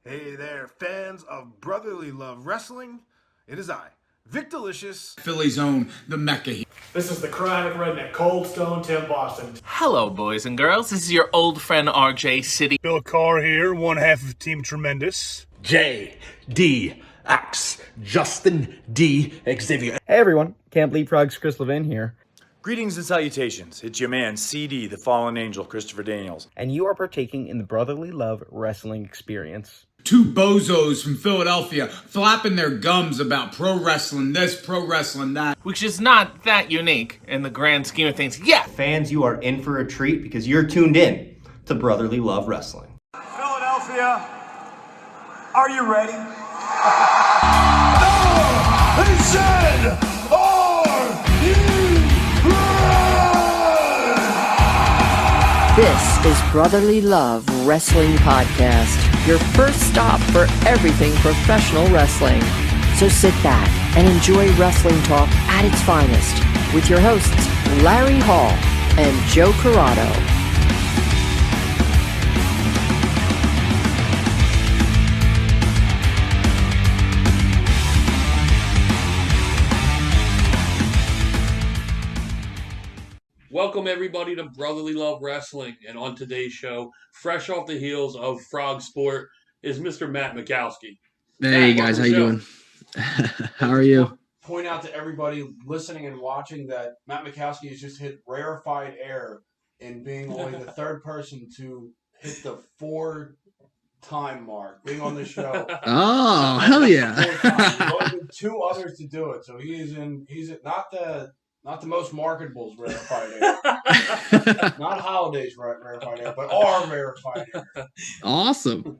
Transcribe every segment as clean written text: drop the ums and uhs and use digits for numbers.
Hey there, fans of brotherly love wrestling. It is I, Victorlicious. Philly's own, the Mecca. This is the chronic redneck, Cold Stone Tim Boston. Hello, boys and girls. This is your old friend RJ City. Bill Carr here, one half of Team Tremendous. JDX, Justin D. Xavier. Hey everyone, Can't Bleed Frogs, Chris Levin here. Greetings and salutations. It's your man, CD, the Fallen Angel, Christopher Daniels. And you are partaking in the Brotherly Love Wrestling Experience. Two bozos from Philadelphia flapping their gums about pro wrestling this, pro wrestling that. Which is not that unique in the grand scheme of things. Yeah! Fans, you are in for a treat because you're tuned in to Brotherly Love Wrestling. Philadelphia, are you ready? They said, are you ready? This is Brotherly Love Wrestling Podcast, your first stop for everything professional wrestling. So sit back and enjoy wrestling talk at its finest with your hosts, Larry Hall and Joe Corrado. Welcome everybody to Brotherly Love Wrestling, and on today's show, fresh off the heels of Frogsport, is Mr. Matt Makowski. Hey guys, how you doing? How are you? Point out to everybody listening and watching that Matt Makowski has just hit rarefied air in being only the third person to hit the 4-time mark, being on the show. Oh, hell yeah! There's only been two others to do it, so he's not the most marketables rarefied air. Not holidays rarefied air, but our rarefied air. Awesome.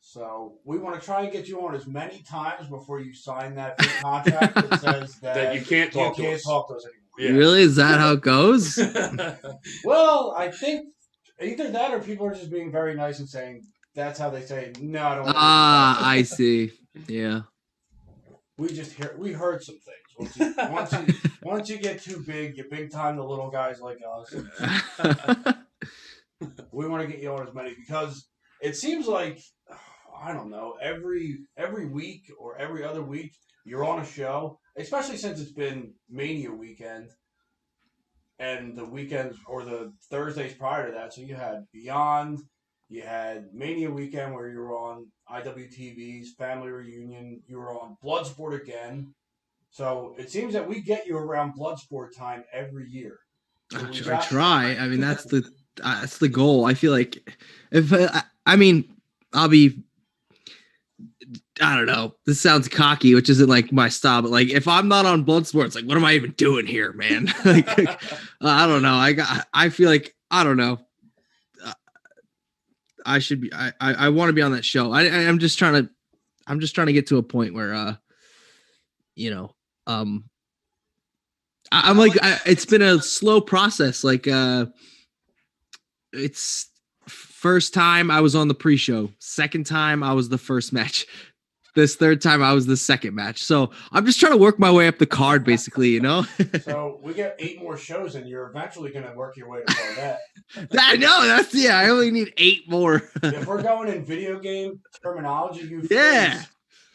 So we want to try and get you on as many times before you sign that big contract that says that you can't talk to us anymore. Yeah. Really? Is that how it goes? Well, I think either that or people are just being very nice and saying that's how they say no, I don't. I see. Yeah. We heard some things. Once you get too big, you big time the little guys like us. We want to get you on as many because it seems like, I don't know, every week or every other week you're on a show, especially since it's been Mania weekend and the weekends or the Thursdays prior to that. So you had Beyond, you had Mania weekend where you were on IWTV's Family Reunion, you were on Bloodsport again. So it seems that we get you around Bloodsport time every year. So I try. I mean, that's the goal. I feel like I don't know. This sounds cocky, which isn't like my style, but like if I'm not on Bloodsport, it's like, what am I even doing here, man? I don't know. I feel like, I don't know. I should be. I want to be on that show. I'm just trying to get to a point where, I'm like, it's been a slow process. Like, it's first time I was on the pre-show. Second time I was the first match. This third time I was the second match. So I'm just trying to work my way up the card, basically, you know? So we get 8 more shows and you're eventually going to work your way to that. I know. I only need 8 more. If we're going in video game terminology, you face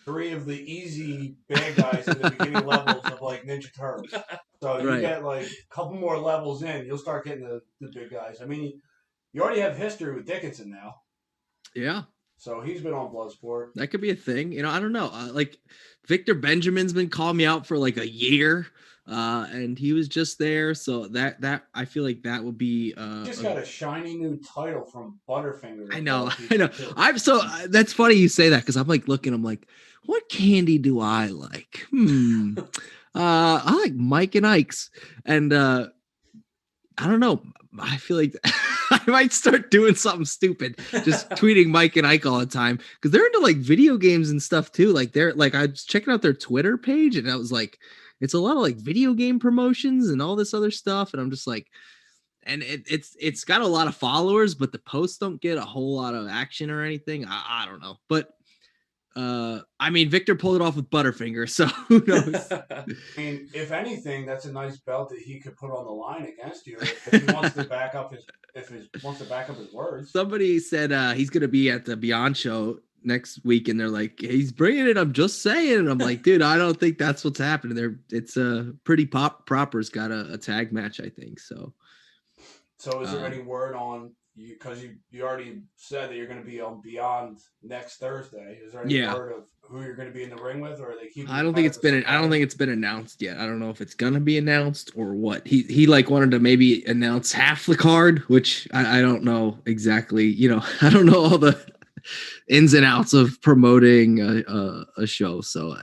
3 of the easy bad guys in the beginning levels of like Ninja Turtles. So you get like a couple more levels in, you'll start getting the big guys. I mean, you already have history with Dickinson now. Yeah. So he's been on Bloodsport. That could be a thing. You know, I don't know. Like Victor Benjamin's been calling me out for like a year. And he was just there. So that I feel like that will be he just got a shiny new title from Butterfinger. I know. That's funny you say that because I'm like looking, I'm like, what candy do I like? I like Mike and Ike's. And I don't know. I feel like I might start doing something stupid, just tweeting Mike and Ike all the time because they're into like video games and stuff too. Like they're like, I was checking out their Twitter page and I was like, it's a lot of like video game promotions and all this other stuff. And I'm just like, and it's got a lot of followers, but the posts don't get a whole lot of action or anything. I don't know, but I mean, Victor pulled it off with Butterfinger, so who knows? I mean, if anything, that's a nice belt that he could put on the line against you if he wants to back up his words. Somebody said he's going to be at the Beyond show next week, and they're like, he's bringing it. I'm just saying. And I'm like, dude, I don't think that's what's happening there. It's pretty proper's got a tag match, I think. So is there any word on you? Because you already said that you're going to be on Beyond next Thursday. Is there any word of who you're going to be in the ring with, or are they keeping? I don't think it's been announced yet. I don't know if it's gonna be announced or what. He like wanted to maybe announce half the card, which I don't know exactly. You know, I don't know all the ins and outs of promoting a show. So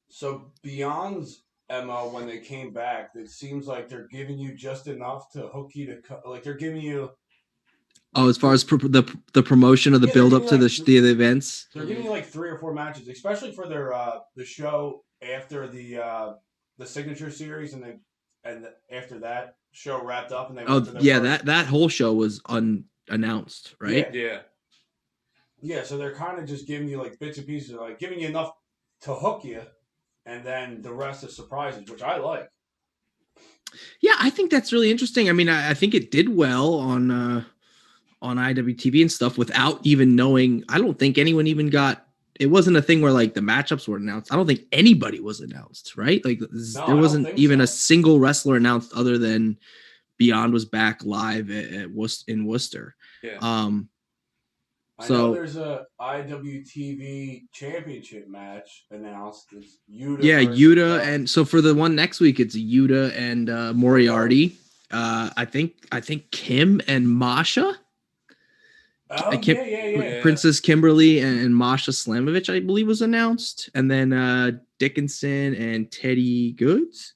so Beyond's MO, when they came back, it seems like they're giving you just enough to hook you to like they're giving you. Oh, as far as the promotion of the build up to the events, they're giving you like 3 or 4 matches, especially for their the show after the signature series, and after that show wrapped up, and they that whole show was unannounced, right? Yeah. So they're kind of just giving you like bits and pieces, like giving you enough to hook you, and then the rest is surprises, which I like. Yeah, I think that's really interesting. I mean, I think it did well on IWTV and stuff without even knowing. I don't think anyone even got. It wasn't a thing where like the matchups were announced. I don't think anybody was announced, right? Like there wasn't even a single wrestler announced other than Beyond was back live in Worcester. Yeah. I know there's a IWTV championship match announced. It's Yuta. Yeah, Yuta, and so for the one next week, it's Yuta and Moriarty. I think Kim and Masha. Oh, yeah. Princess Kimberly and Masha Slamovich, I believe, was announced, and then Dickinson and Teddy Goods.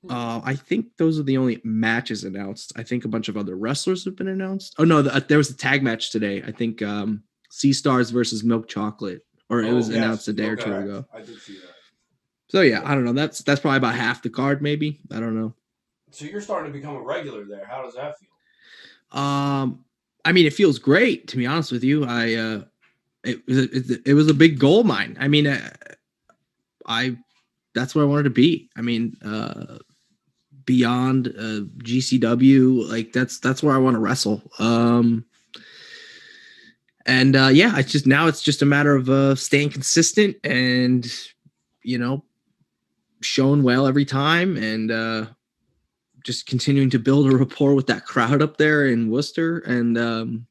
I think those are the only matches announced. I think a bunch of other wrestlers have been announced. Oh no, there was a tag match today. I think Sea Stars versus Milk Chocolate, or it was announced a day or two ago. I did see that. So yeah, I don't know. That's probably about half the card, maybe. I don't know. So you're starting to become a regular there. How does that feel? I mean, it feels great, to be honest with you. It was a big goal of mine. I mean, that's where I wanted to be. I mean, Beyond GCW, like that's where I want to wrestle. It's just a matter of staying consistent and, you know, showing well every time, and just continuing to build a rapport with that crowd up there in Worcester, and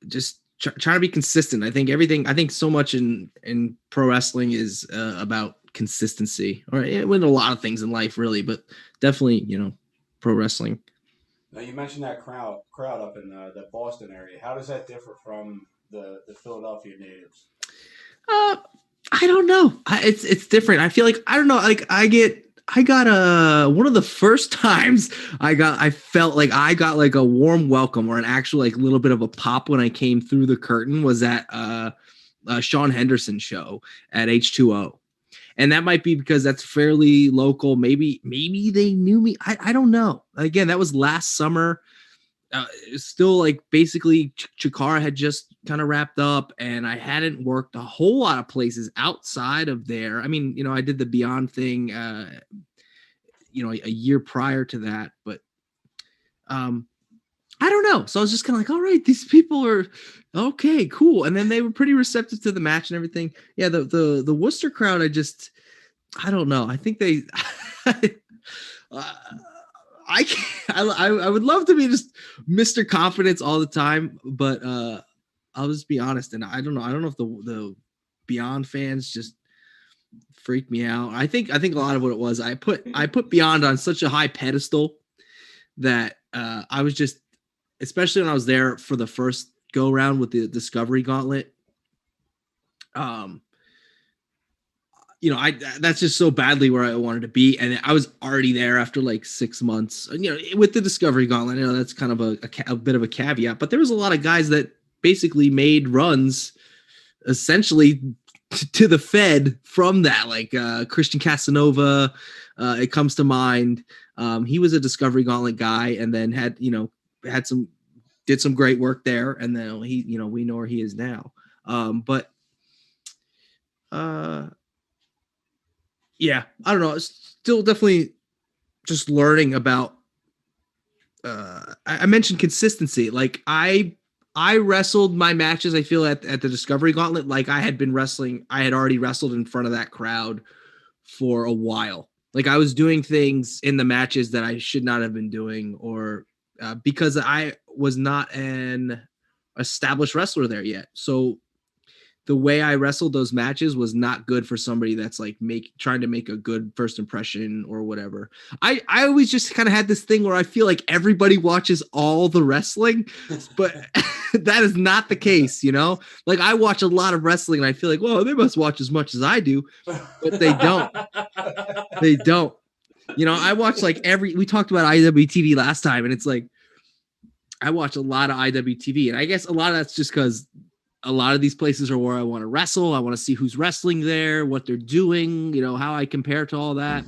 just trying to be consistent. I think so much in pro wrestling is about consistency, or with a lot of things in life, really, but definitely, pro wrestling. Now you mentioned that crowd up in the Boston area. How does that differ from the Philadelphia natives? I don't know. It's different. I feel like, I don't know. Like I got one of the first times I felt like I got like a warm welcome, or an actual like little bit of a pop when I came through the curtain, was at Sean Henderson show at H2O. And that might be because that's fairly local. Maybe they knew me. I don't know. Again, that was last summer. Still like basically Chikara had just kind of wrapped up, and I hadn't worked a whole lot of places outside of there. I mean, I did the Beyond thing, a year prior to that, but I don't know. So I was just kind of like, all right, these people are okay, cool. And then they were pretty receptive to the match and everything. Yeah. The Worcester crowd, I don't know. I think they, I would love to be just Mr. Confidence all the time, but I'll just be honest. And I don't know. I don't know if the Beyond fans just freaked me out. I think a lot of what it was, I put Beyond on such a high pedestal that I was just, especially when I was there for the first go round with the Discovery Gauntlet. That's just so badly where I wanted to be. And I was already there after like 6 months, with the Discovery Gauntlet. That's kind of a bit of a caveat, but there was a lot of guys that basically made runs essentially to the Fed from that, like Christian Casanova, it comes to mind. He was a Discovery Gauntlet guy, and then did some great work there, and then we know where he is now. Yeah, I don't know. It's still definitely just learning about. I mentioned consistency. Like I I wrestled my matches, I feel, at the Discovery Gauntlet, like I had already wrestled in front of that crowd for a while. Like I was doing things in the matches that I should not have been doing, or because I was not an established wrestler there yet. So the way I wrestled those matches was not good for somebody that's like trying to make a good first impression or whatever. I always just kind of had this thing where I feel like everybody watches all the wrestling, but that is not the case, you know? Like I watch a lot of wrestling and I feel like, whoa, they must watch as much as I do, but they don't. They don't. You know, I watch like we talked about IWTV last time, and it's like, I watch a lot of IWTV, and I guess a lot of that's just because a lot of these places are where I want to wrestle. I want to see who's wrestling there, what they're doing, you know, how I compare to all that.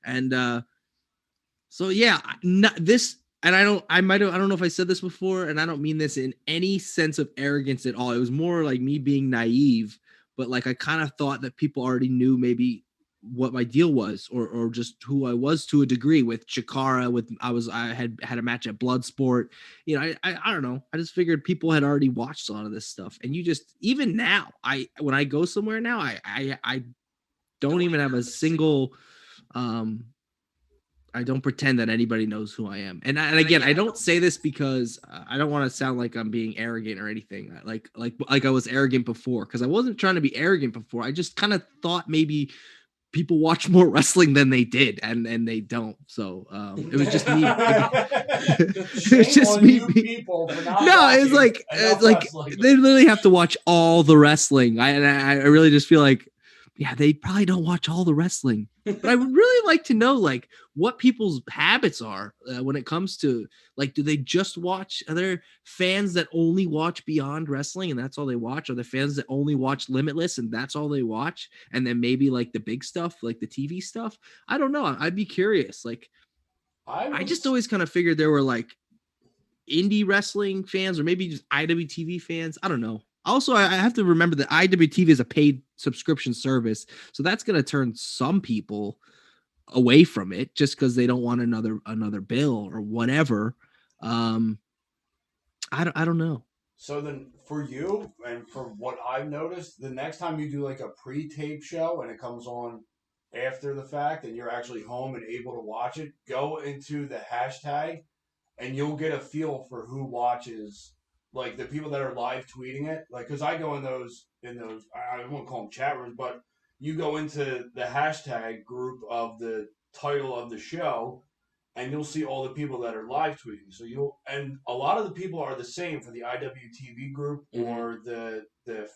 And so, yeah, not this. And I don't know if I said this before, and I don't mean this in any sense of arrogance at all. It was more like me being naive, but like I kind of thought that people already knew maybe what my deal was, or just who I was to a degree with Chikara. I had a match at Bloodsport. You know, I don't know. I just figured people had already watched a lot of this stuff. And you just, even now, when I go somewhere now, I don't even have a single, I don't pretend that anybody knows who I am. And again, I don't say this because I don't want to sound like I'm being arrogant or anything. Like I was arrogant before, because I wasn't trying to be arrogant before. I just kind of thought maybe people watch more wrestling than they did, and they don't. So it was just me. It was just me. No, it's like they literally have to watch all the wrestling. I really just feel like, yeah, they probably don't watch all the wrestling. But I would really like to know, like, what people's habits are when it comes to, like, do they just watch? Are there fans that only watch Beyond Wrestling and that's all they watch? Are there fans that only watch Limitless and that's all they watch? And then maybe like the big stuff, like the TV stuff? I don't know. I'd be curious. Like, I just always kind of figured there were like indie wrestling fans, or maybe just IWTV fans. I don't know. Also, I have to remember that IWTV is a paid subscription service, so that's going to turn some people away from it just because they don't want another bill or whatever. I don't know. So then, for you and for what I've noticed, the next time you do like a pre-tape show and it comes on after the fact, and you're actually home and able to watch it, go into the hashtag, and you'll get a feel for who watches. Like the people that are live tweeting it, like, because I go in those, I won't call them chat rooms, but you go into the hashtag group of the title of the show, and you'll see all the people that are live tweeting. So and a lot of the people are the same for the IWTV group or the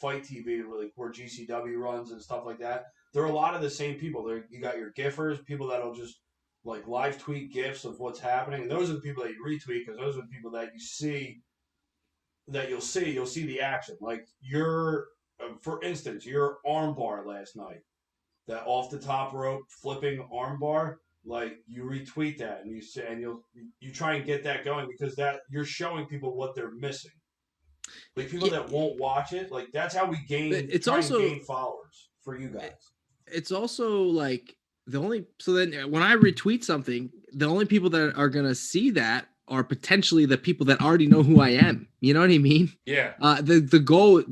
Fight TV, where GCW runs and stuff like that. There are a lot of the same people. You got your GIFers, people that'll just like live tweet GIFs of what's happening, and those are the people that you retweet, because those are the people that you see. You'll see the action. Like for instance, your armbar last night, that off the top rope flipping armbar, like you retweet that and you say, and you try and get that going, because that you're showing people what they're missing. Like people that won't watch it, like that's how we gain. It's also gain followers for you guys. It's also like so then when I retweet something, the only people that are gonna see that are potentially the people that already know who I am. You know what I mean? Yeah. The goal,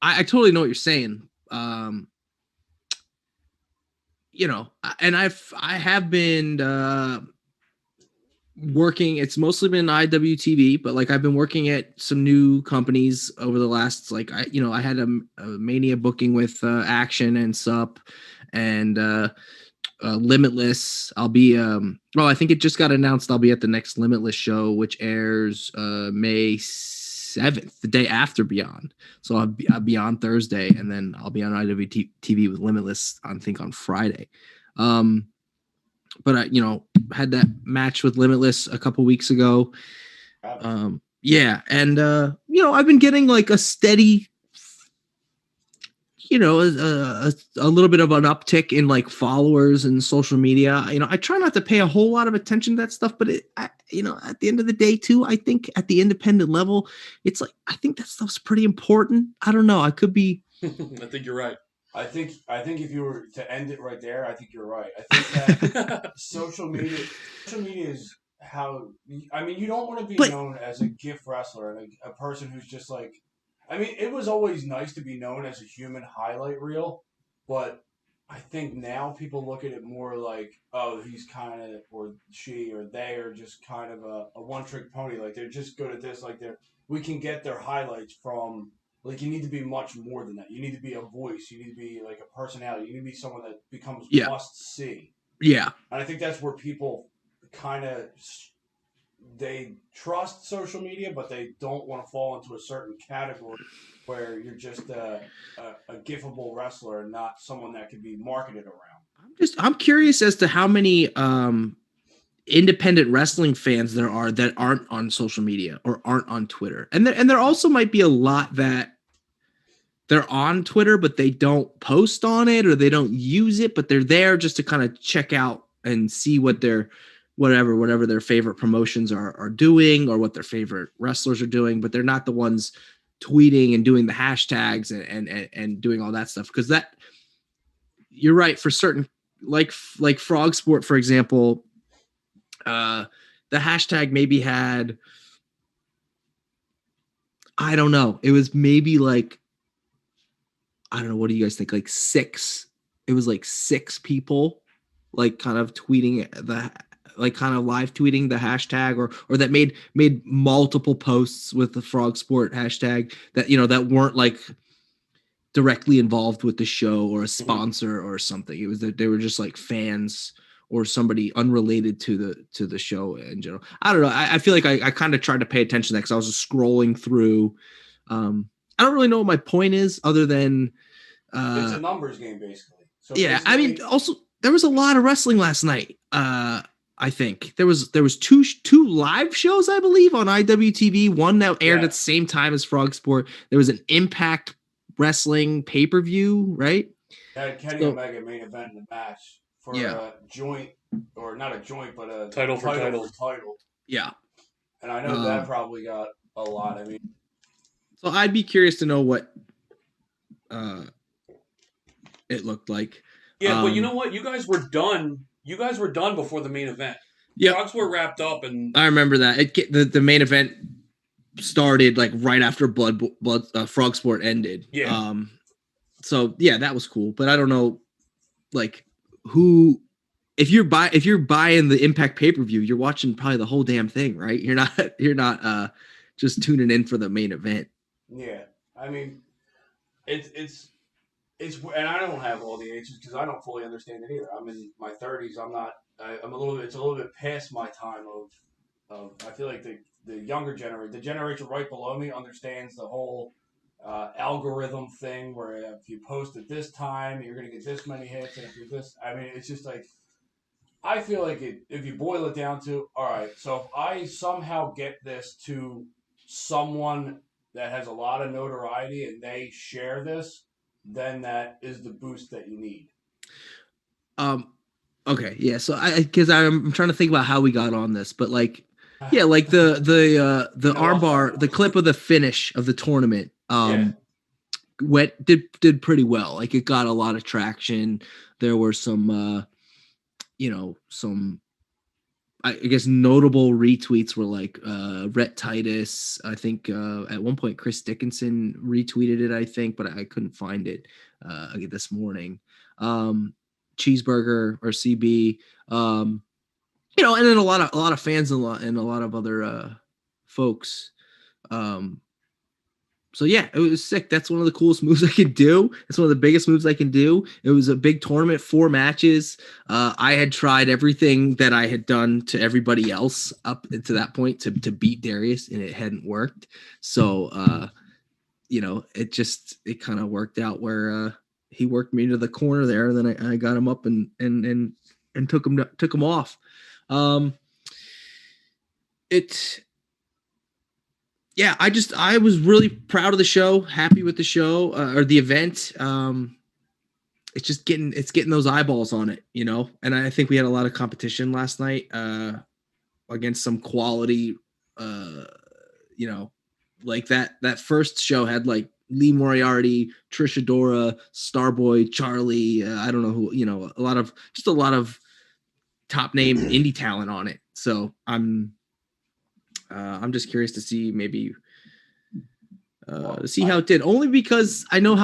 I totally know what you're saying. You know, and I have been working. It's mostly been IWTV, but like I've been working at some new companies over the last, like, I had a Mania booking with Action and Supe and Limitless. I'll be I think it just got announced I'll be at the next Limitless show, which airs May 7th, the day after Beyond. So I'll be on Thursday, and then I'll be on IWTV with Limitless I think on Friday. But I had that match with Limitless a couple weeks ago. Yeah, and I've been getting like a steady, a little bit of an uptick in like followers and social media. I try not to pay a whole lot of attention to that stuff, but at the end of the day too, I think at the independent level, it's like, I think that stuff's pretty important. I don't know. I could be. I think you're right. I think if you were to end it right there, I think you're right. I think that social media how. I mean, you don't want to be known as a gift wrestler and a person who's just like. I mean, it was always nice to be known as a human highlight reel, but I think now people look at it more like, oh, he's kind of, or she, or they are just kind of a one-trick pony. Like, they're just good at this. Like, we can get their highlights from, like, you need to be much more than that. You need to be a voice. You need to be, like, a personality. You need to be someone that becomes must-see. Yeah. And I think that's where people kind of, they trust social media, but they don't want to fall into a certain category where you're just a giftable wrestler and not someone that can be marketed around. I'm curious as to how many independent wrestling fans there are that aren't on social media or aren't on Twitter. And there also might be a lot that they're on Twitter, but they don't post on it or they don't use it, but they're there just to kind of check out and see what their whatever their favorite promotions are doing or what their favorite wrestlers are doing, but they're not the ones tweeting and doing the hashtags and doing all that stuff. Because that, you're right, for certain, like Frogsport, for example, the hashtag maybe had, I don't know, it was maybe like, I don't know, what do you guys think? Like six people like kind of tweeting kind of live tweeting the hashtag or that made multiple posts with the Frogsport hashtag that, you know, that weren't like directly involved with the show or a sponsor or something. It was that they were just like fans or somebody unrelated to the show in general. I don't know. I feel like I kind of tried to pay attention to that because I was just scrolling through. I don't really know what my point is other than it's a numbers game basically. So yeah, I mean, also there was a lot of wrestling last night. I think there was two live shows, I believe, on IWTV. One that aired at the same time as Frogsport. There was an Impact Wrestling pay-per-view, right? Had Kenny Omega main event in the match for a joint, or not a joint, but a title for title. Yeah. And I know that probably got a lot. I mean, so I'd be curious to know what it looked like. Yeah, but you know what? You guys were done. You guys were done before the main event. Yeah, Frogs were wrapped up, and I remember that. The main event started like right after Frogsport ended. Yeah. So yeah, that was cool. But I don't know, like who. If you're buying the Impact pay-per-view, you're watching probably the whole damn thing, right? You're not just tuning in for the main event. Yeah, I mean, it's and I don't have all the answers because I don't fully understand it either. I'm in my 30s. I'm a little bit. It's a little bit past my time of. I feel like the younger generation, the generation right below me, understands the whole algorithm thing where if you post at this time, you're going to get this many hits, and if you're this, I mean, it's just like. I feel like if you boil it down to, all right, so if I somehow get this to someone that has a lot of notoriety and they share this, then that is the boost that you need. Okay, yeah. So because I'm trying to think about how we got on this, but like, yeah, like the armbar, the clip of the finish of the tournament, did pretty well. Like it got a lot of traction. There were some, some, I guess notable retweets were like Rhett Titus. I think at one point Chris Dickinson retweeted it, I think, but I couldn't find it this morning. Cheeseburger or CB, and then a lot of fans and a lot of other folks. So yeah, it was sick. That's one of the coolest moves I could do. It's one of the biggest moves I can do. It was a big tournament, 4 matches. I had tried everything that I had done to everybody else up to that point to beat Darius, and it hadn't worked. So, it kind of worked out where he worked me to the corner there, and then I got him up and took him off. Yeah, I was really proud of the show, happy with the show or the event. It's just getting those eyeballs on it, and I think we had a lot of competition last night against some quality, like that first show had like Lee Moriarty, Trish Adora, Starboy, Charlie. I don't know who, a lot of top name indie talent on it. So I'm just curious to see maybe to see how it did. Only because I know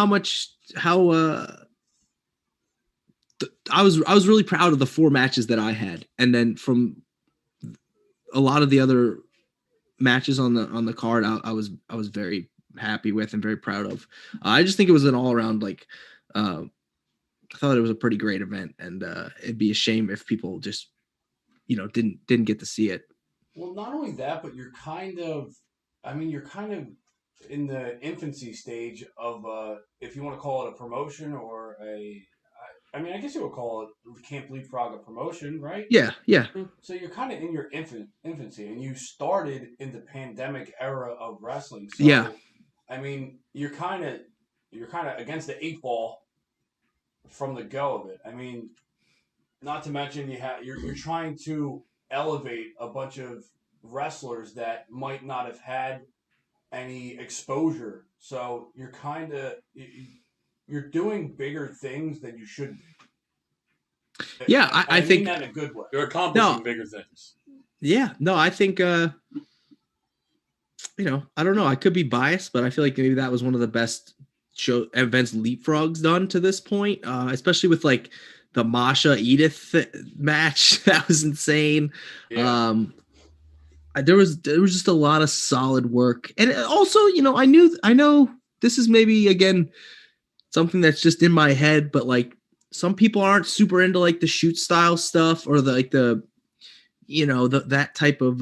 I was really proud of the 4 matches that I had, and then from a lot of the other matches on the card, I was very happy with and very proud of. I just think it was an all around I thought it was a pretty great event, and it'd be a shame if people just didn't get to see it. Well, not only that, but you're kind of in the infancy stage of if you want to call it a promotion or I guess you would call it Camp Leapfrog a promotion, right? Yeah. So you're kind of in your infancy, and you started in the pandemic era of wrestling. So, yeah. I mean, you're kind of against the 8 ball from the go of it. I mean, not to mention you're trying to elevate a bunch of wrestlers that might not have had any exposure. So you're you're doing bigger things than you should be. Yeah, I think mean that in a good way. You're accomplishing bigger things. Yeah, no, I think I don't know. I could be biased, but I feel like maybe that was one of the best events Leapfrog's done to this point, especially with like the Masha Edith match. That was insane. Yeah. There was just a lot of solid work, and also, I know this is maybe again something that's just in my head, but like some people aren't super into like the shoot style stuff or that type of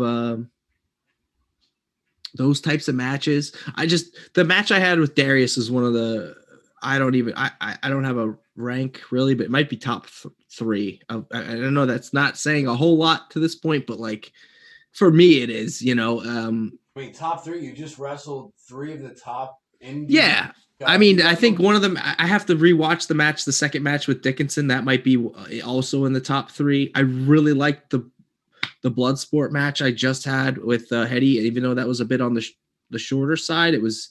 those types of matches. The match I had with Darius is one of the I don't have a rank really, but it might be top 3. I don't know. That's not saying a whole lot to this point, but like for me, it is. Top 3. You just wrestled 3 of the top indie. Yeah. I mean, I think one of them, I have to rewatch the second match with Dickinson. That might be also in the top 3. I really liked the Bloodsport match I just had with Hetty, even though that was a bit on the shorter side. It was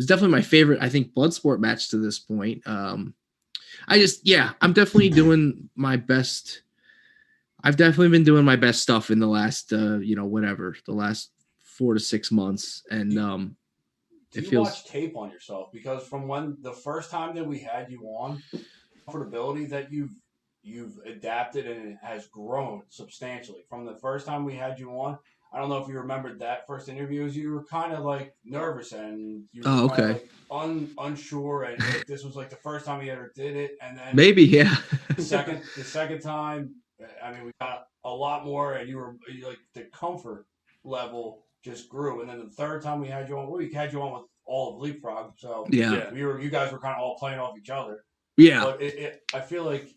definitely my favorite, I think, Bloodsport match to this point. I'm definitely doing my best. I've definitely been doing my best stuff in the last, the last 4 to 6 months. And, Do you watch tape on yourself? Because from when the first time that we had you on, comfortability that you've adapted and it has grown substantially. From the first time we had you on, I don't know if you remembered that first interview, you were kind of like nervous and you were kind of unsure, and like, this was like the first time you ever did it, and then maybe the second time, I mean, we got a lot more, and you like the comfort level just grew, and then the third time we had you on, we had you on with all of Leapfrog, so yeah, you guys were kind of all playing off each other. Yeah, but I feel like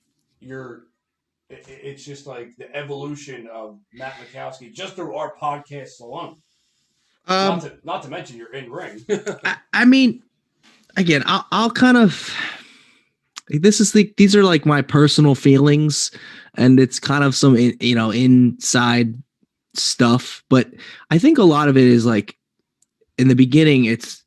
it's just like the evolution of Matt Makowski just through our podcasts alone. Not to mention you're in ring. I mean, again, I'll kind of. These are like my personal feelings, and it's kind of some inside stuff, but I think a lot of it is like in the beginning it's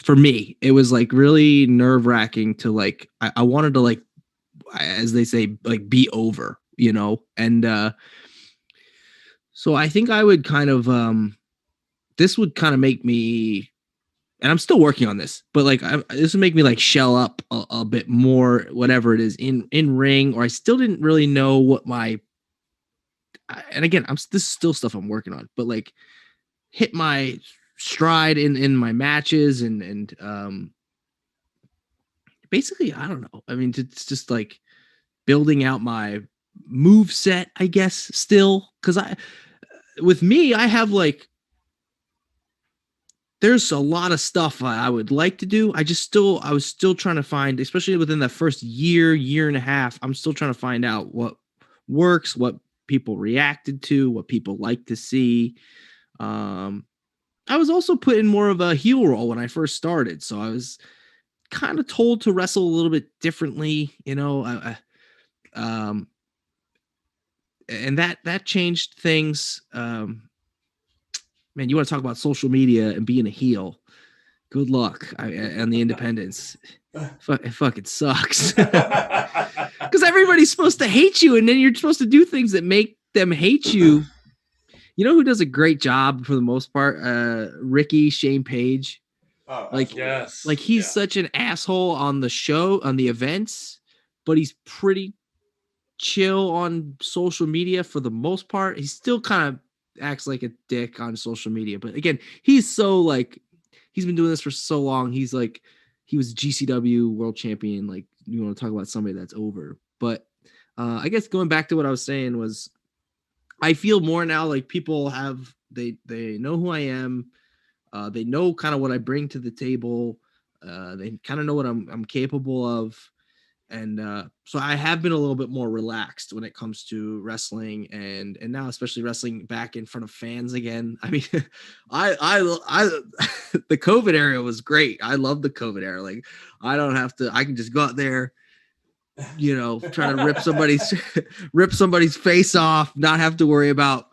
for me it was like really nerve-wracking to like I wanted to, like, as they say, like be over, and so I think I would kind of this would kind of make me, and I'm still working on this, but like this would make me like shell up a bit more, whatever it is in ring, or I still didn't really know what and again, this is still stuff I'm working on, but like hit my stride in my matches and basically, I don't know. I mean, it's just like building out my move set, I guess, still, because I have like, there's a lot of stuff I would like to do. I was still trying to find, especially within the first year and a half, I'm still trying to find out what works, what people reacted to, what people like to see. I was also put in more of a heel role when I first started, so I was kind of told to wrestle a little bit differently, and that changed things. Man, you want to talk about social media and being a heel? Good luck on the independents. It fucking sucks. Because everybody's supposed to hate you, and then you're supposed to do things that make them hate you. You know who does a great job for the most part? Ricky Shane Page. Oh, like, yes. like he's such an asshole on the show, on the events, but he's pretty chill on social media for the most part. He still kind of acts like a dick on social media, but again, he's so like, he's been doing this for so long. He's like, he was GCW world champion. Like, you want to talk about somebody that's over. But I guess going back to what I was saying was, I feel more now like people have, they know who I am. They know kind of what I bring to the table. They kind of know what I'm capable of. And so I have been a little bit more relaxed when it comes to wrestling, and now especially wrestling back in front of fans again. I mean, I the COVID era was great. I love the COVID era. Like, I don't have to. I can just go out there, you know, try to rip somebody's face off, not have to worry about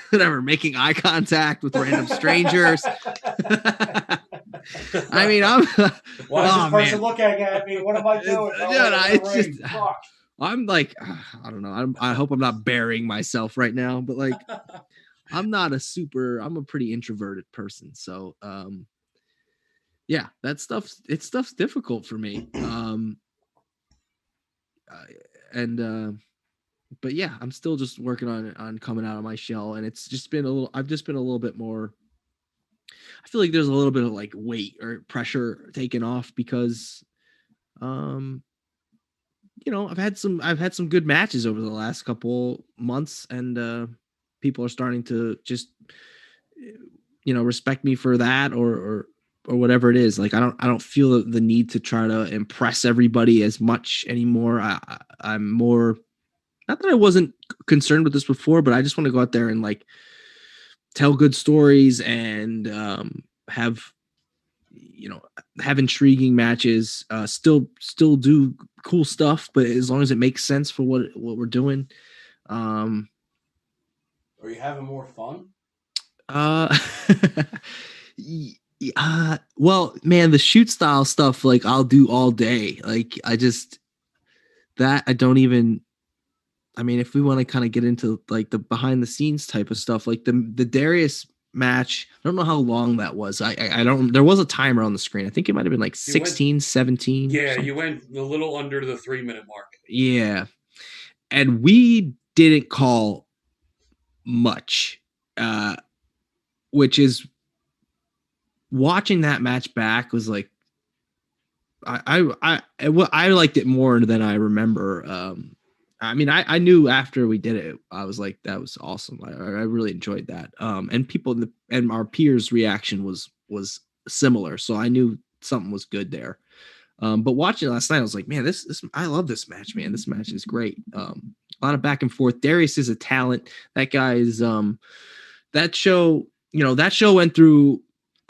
whatever, making eye contact with random strangers. I mean, why is this person looking at me? What am I doing? I'm like, I don't know. I hope I'm not burying myself right now, but like, I'm a pretty introverted person. So, yeah, stuff's difficult for me. But yeah, I'm still just working on coming out of my shell, and it's just been I've just been a little bit more. I feel like there's a little bit of like weight or pressure taken off because, you know, I've had some good matches over the last couple months, and people are starting to just, you know, respect me for that or whatever it is. Like, I don't feel the need to try to impress everybody as much anymore. I'm more, not that I wasn't concerned with this before, but I just want to go out there and like tell good stories and have intriguing matches, still do cool stuff, but as long as it makes sense for what we're doing. Are you having more fun? Well, man, the shoot style stuff, like, I'll do all day. Like, I don't even, I mean, if we want to kind of get into like the behind the scenes type of stuff, like the Darius match, I don't know how long that was. I don't, there was a timer on the screen. I think it might've been like 17. Yeah, you went a little under the 3-minute mark. Yeah. And we didn't call much, which is, watching that match back was like, I liked it more than I remember. I mean, I knew after we did it, I was like, that was awesome. I really enjoyed that. And people and our peers' reaction was similar. So I knew something was good there. But watching it last night, I was like, man, this I love this match, man. This match is great. A lot of back and forth. Darius is a talent. That guy is, that show went through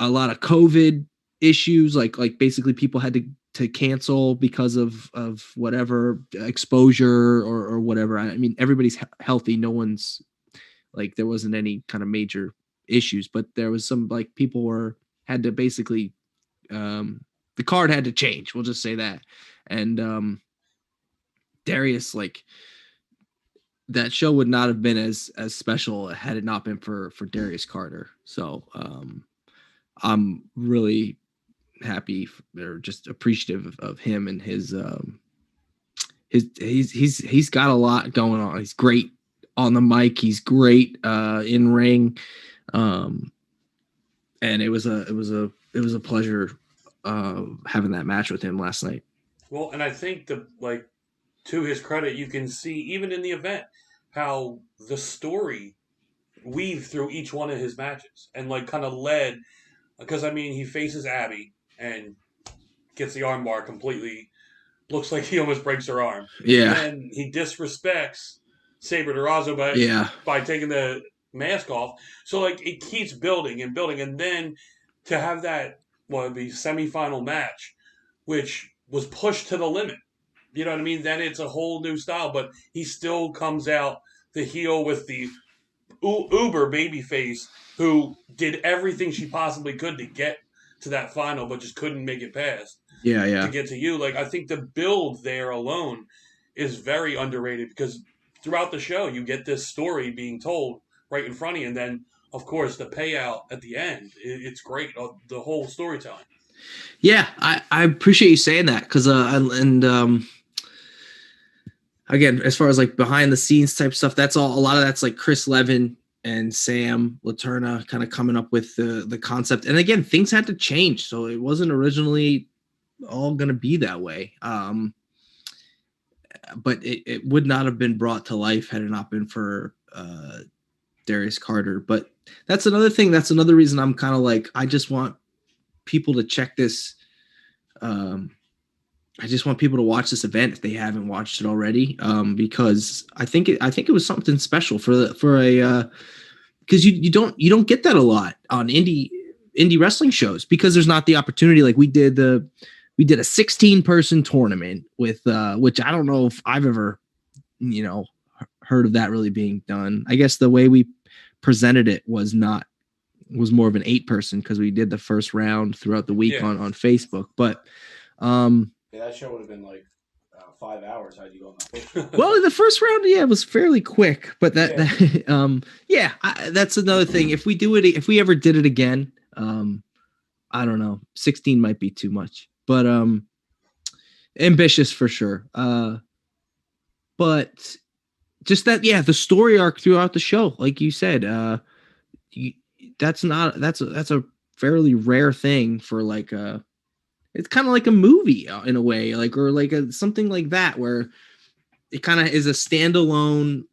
a lot of COVID issues. Like basically people had to cancel because of whatever exposure or whatever. I mean, everybody's healthy. No one's like, there wasn't any kind of major issues, but there was some, like, people had to basically, the card had to change. We'll just say that. And Darius, like, that show would not have been as special had it not been for Darius Carter. So I'm really happy or just appreciative of him and he's got a lot going on. He's great on the mic. He's great in ring. And it was a pleasure having that match with him last night. Well, and I think to his credit, you can see even in the event how the story weaved through each one of his matches and like kind of led, because I mean, he faces Abby and gets the armbar completely, looks like he almost breaks her arm. Yeah. And he disrespects Sabre Durazo by taking the mask off. So like it keeps building and building, and then to have that the semifinal match, which was pushed to the limit. You know what I mean? Then it's a whole new style, but he still comes out the heel with the uber babyface who did everything she possibly could to get to that final, but just couldn't make it past. Yeah. to get to you. Like, I think the build there alone is very underrated because throughout the show, you get this story being told right in front of you. And then, of course, the payout at the end, it's great. The whole storytelling. Yeah, I appreciate you saying that because again, as far as like behind the scenes type stuff, that's all. A lot of that's like Chris Levin and Sam Laterna kind of coming up with the concept. And again, things had to change, so it wasn't originally all going to be that way. But it would not have been brought to life had it not been for Darius Carter. But that's another thing. That's another reason I'm kind of like, I just want people to check this. I just want people to watch this event if they haven't watched it already, because I think it was something special for a because you don't get that a lot on indie wrestling shows because there's not the opportunity. Like we did a 16-person tournament with which I don't know if I've ever heard of that really being done. I guess the way we presented it was more of an 8-person because we did the first round throughout the week on Facebook. But that show would have been like 5 hours had you gone. Well, the first round, was fairly quick. But that's another thing. If we ever did it again, I don't know, 16 might be too much, but ambitious for sure. But just that, the story arc throughout the show, like you said, that's a fairly rare thing for like it's kind of like a movie in a way, like, or like something like that, where it kind of is a standalone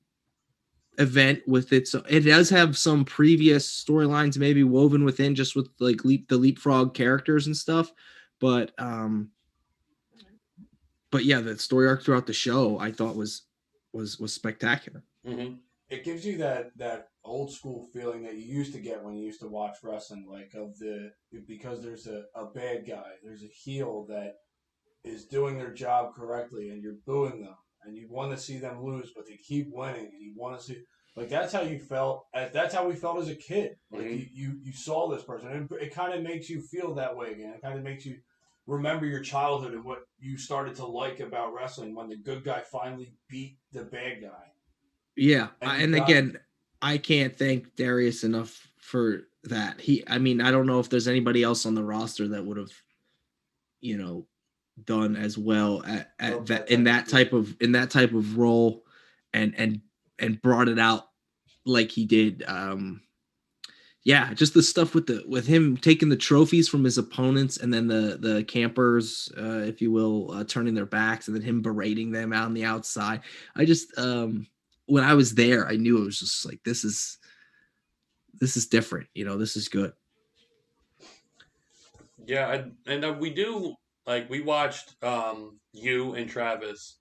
event with it does have some previous storylines maybe woven within, just with like the leapfrog characters and stuff. But yeah, the story arc throughout the show I thought was spectacular. Mm-hmm. It gives you that old school feeling that you used to get when you used to watch wrestling, like because there's a bad guy, there's a heel that is doing their job correctly, and you're booing them, and you want to see them lose, but they keep winning, and you want to see, like, that's how you felt. That's how we felt as a kid. Like you saw this person, and it kind of makes you feel that way again. It kind of makes you remember your childhood and what you started to like about wrestling when the good guy finally beat the bad guy. Yeah, and again, I can't thank Darius enough for that. I don't know if there's anybody else on the roster that would have, done as well at that in that type of role, and brought it out like he did. Just the stuff with him taking the trophies from his opponents, and then the campers, if you will, turning their backs, and then him berating them out on the outside. I just when I was there, I knew it was just like, this is different. This is good. Yeah, and we do, like, we watched you and Travis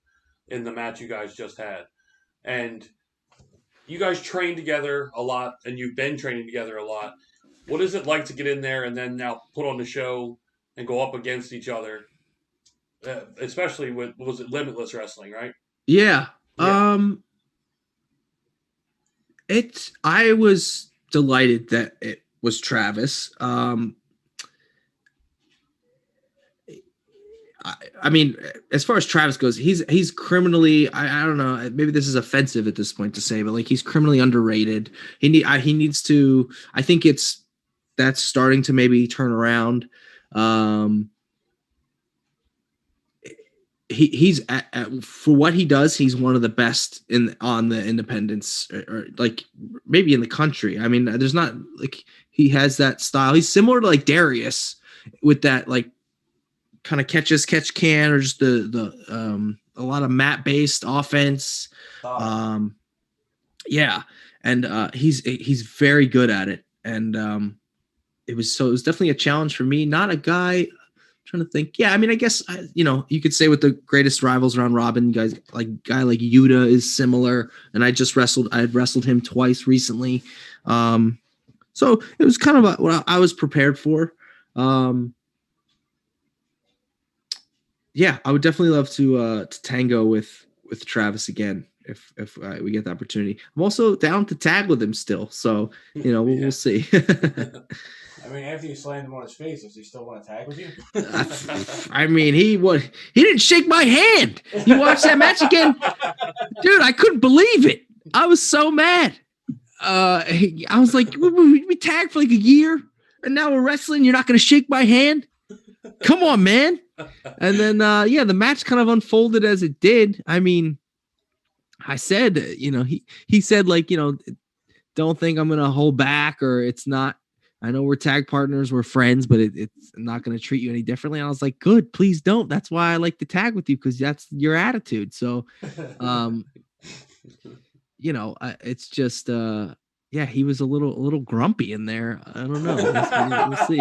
in the match you guys just had, and you guys train together a lot, and you've been training together a lot. What is it like to get in there and then now put on the show and go up against each other, especially with, was it Limitless Wrestling, right? Yeah. I was delighted that it was Travis. I mean, as far as Travis goes, he's criminally, I don't know, maybe this is offensive at this point to say, but like, he's criminally underrated. He needs to, I think that's starting to maybe turn around. He's for what he does, he's one of the best on the independents, or like maybe in the country. I mean, there's not, like, he has that style. He's similar to like Darius with that, like, kind of catch can, or just the a lot of mat based offense. And he's very good at it. And it was definitely a challenge for me. Not a guy. Trying to think. Yeah, I mean, I guess you could say with the greatest rivals around Robin, guy like Yuta is similar, and I had wrestled him twice recently, so it was kind of what I was prepared for. I would definitely love to tango with Travis again if we get the opportunity. I'm also down to tag with him still, so we'll see. I mean, after you slammed him on his face, does he still want to tag with you? I mean, he didn't shake my hand. You watch that match again, dude? I couldn't believe it. I was so mad. I was like, we tagged for like a year, and now we're wrestling. You're not going to shake my hand? Come on, man. And then, the match kind of unfolded as it did. I mean, I said, he said, like, don't think I'm going to hold back, or it's not. I know we're tag partners, we're friends, but it's not going to treat you any differently. And I was like, good, please don't. That's why I like to tag with you, because that's your attitude. So, it's just, he was a little grumpy in there. I don't know. We'll see.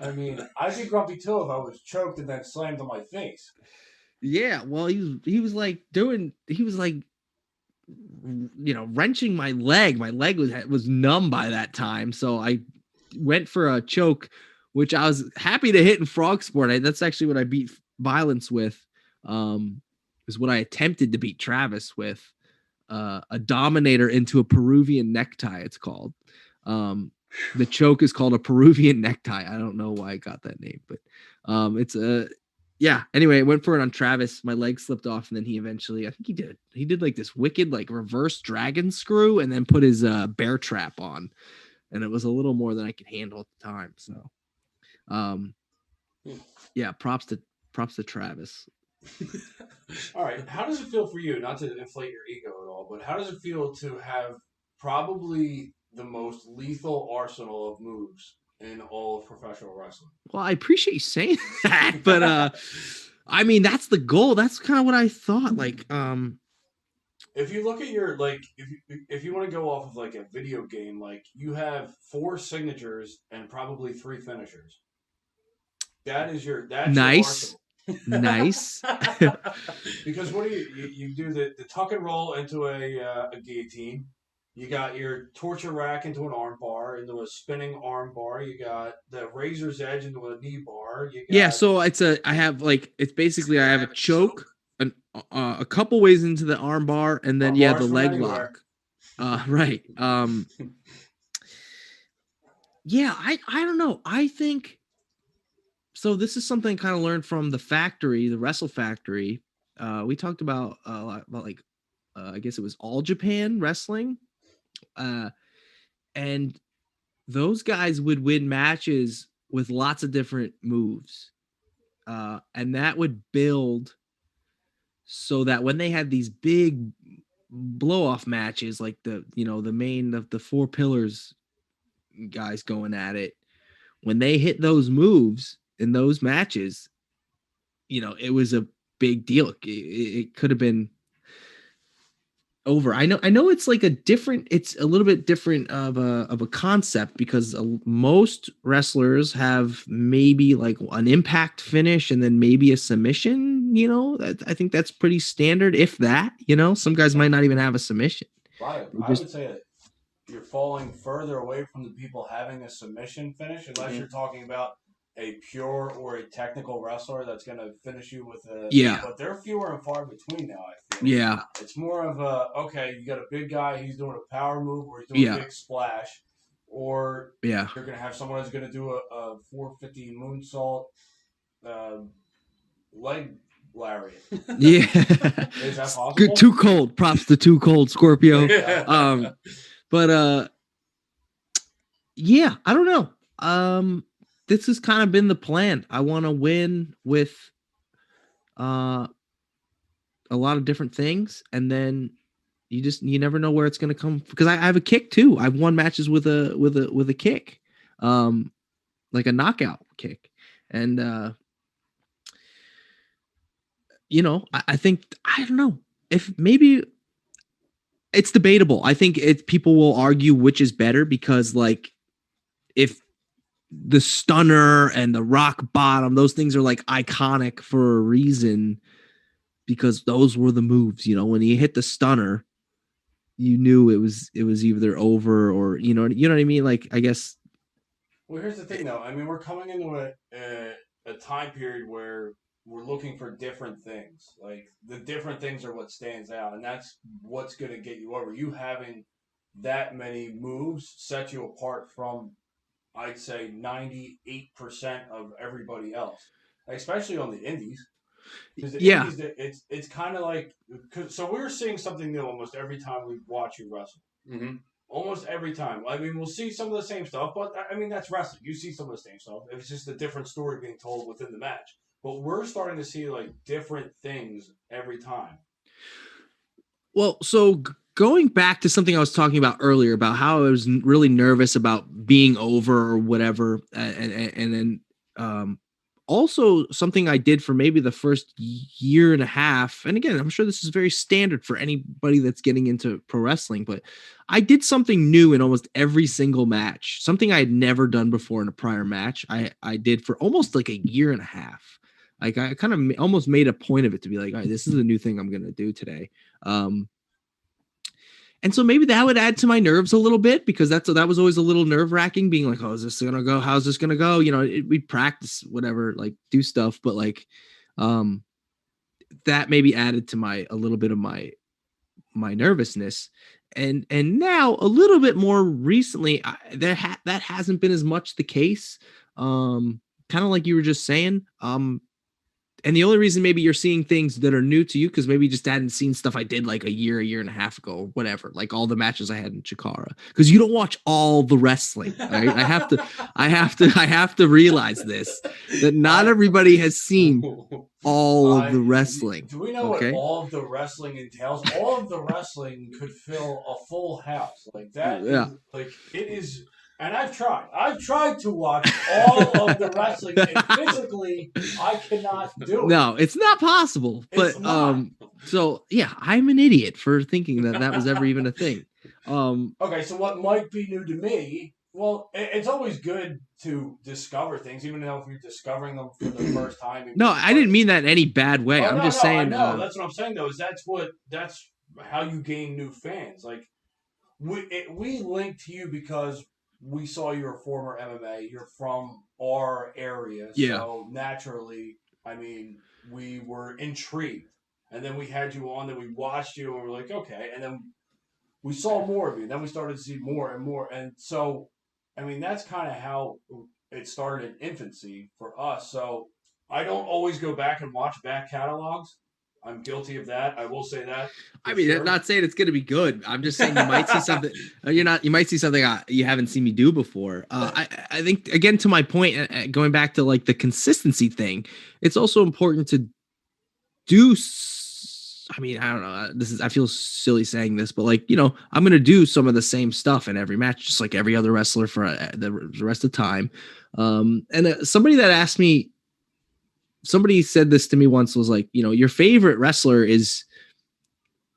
I mean, I'd be grumpy too if I was choked and then slammed on my face. Yeah, well, he was wrenching my leg. My leg was numb by that time, so I went for a choke, which I was happy to hit in Frogsport. That's actually what I beat Violence with. Is what I attempted to beat Travis with. A Dominator into a Peruvian necktie, it's called. The choke is called a Peruvian necktie. I don't know why I got that name, but it's a anyway, I went for it on Travis. My leg slipped off, and then he eventually, I think he did like this wicked like reverse dragon screw, and then put his bear trap on, and it was a little more than I could handle at the time. So props to Travis. All right, how does it feel for you, not to inflate your ego at all, but how does it feel to have probably the most lethal arsenal of moves in all of professional wrestling? Well, I appreciate you saying that, but I mean, that's the goal. That's kind of what I thought. Like, if you look at your, like, if you want to go off of like a video game, like you have 4 signatures and probably 3 finishers. That's nice. Your Nice. Because what do you do the tuck and roll into a guillotine. You got your torture rack into an arm bar, into a spinning arm bar. You got the razor's edge into a knee bar. So I have a choke, a couple ways into the arm bar, and then the leg lock. Right. I don't know. I think so. This is something I kind of learned from the Wrestle Factory. We talked about a lot about like I guess it was All Japan Wrestling. And those guys would win matches with lots of different moves. And that would build so that when they had these big blow off matches, like the main of the 4 pillars guys going at it, when they hit those moves in those matches, it was a big deal. It could have been over. I know it's like it's a little bit different of a concept, because most wrestlers have maybe like an impact finish and then maybe a submission. I think that's pretty standard, if that. Some guys might not even have a submission. Right. I would say that you're falling further away from the people having a submission finish, unless you're talking about a pure or a technical wrestler that's going to finish you with a... Yeah. But they're fewer and far between now, I feel. Yeah. It's more of you got a big guy, he's doing a power move, or he's doing a big splash, or you're going to have someone who's going to do a 450 moonsault leg lariat. Yeah. Is that possible? Too cold. Props to Too Cold, Scorpio. But I don't know. This has kind of been the plan. I want to win with a lot of different things, and then you never know where it's going to come, because I have a kick too. I've won matches with a kick, like a knockout kick, and I think, I don't know, if maybe it's debatable. I think people will argue which is better, because like if the stunner and the rock bottom, those things are like iconic for a reason, because those were the moves. When you hit the stunner, you knew it was either over, or you know what I mean. Like, I guess. Well, here's the thing, though. I mean, we're coming into a time period where we're looking for different things. Like, the different things are what stands out, and that's what's going to get you over. You having that many moves set you apart from, I'd say, 98% of everybody else, especially on the indies. Because the Yeah. indies, it's kind of like, so we're seeing something new almost every time we watch you wrestle. Mm-hmm. Almost every time. I mean, we'll see some of the same stuff, but I mean, that's wrestling. You see some of the same stuff. It's just a different story being told within the match. But we're starting to see like different things every time. Well, so going back to something I was talking about earlier about how I was really nervous about being over or whatever, and then also something I did for maybe the first year and a half. And again, I'm sure this is very standard for anybody that's getting into pro wrestling, but I did something new in almost every single match, something I had never done before in a prior match. I did for almost like a year and a half. Like I kind of almost made a point of it to be like, all right, this is a new thing I'm going to do today. And so maybe that would add to my nerves a little bit, because that was always a little nerve wracking, being like, oh, is this going to go? How's this going to go? You know, we'd practice, whatever, like do stuff, but like, that maybe added to a little bit of my nervousness. And now a little bit more recently, that hasn't been as much the case. Kind of like you were just saying, and the only reason maybe you're seeing things that are new to you, because maybe you just hadn't seen stuff I did like a year and a half ago, or whatever, like all the matches I had in Chikara, because you don't watch all the wrestling. Right? I have to realize this, that not everybody has seen all of the wrestling. Do we know what all of the wrestling entails? All of the wrestling could fill a full house. Like that. Yeah. Like it is. And I've tried to watch all of the wrestling, and physically, I cannot do it. No, it's not possible. But so yeah, I'm an idiot for thinking that was ever even a thing. Okay, so what might be new to me? Well, it's always good to discover things, even though if you're discovering them for the first time. No, I didn't mean that in any bad way. Oh, I'm just saying. No, that's what I'm saying though. Is that's how you gain new fans. Like we linked to you because we saw you're a former MMA. You're from our area, so naturally, I mean, we were intrigued, and then we had you on. Then we watched you, and we were like, okay. And then we saw more of you. Then we started to see more and more, and so, I mean, that's kind of how it started in infancy for us. So I don't always go back and watch back catalogs. I'm guilty of that. I will say that. I mean, I'm not saying it's going to be good. I'm just saying you might see something. You might see something you haven't seen me do before. I think, again, to my point, going back to like the consistency thing, it's also important to do. I mean, I don't know. I feel silly saying this, but like, I'm going to do some of the same stuff in every match, just like every other wrestler for the rest of the time. And somebody that asked me, somebody said this to me once, was like, your favorite wrestler is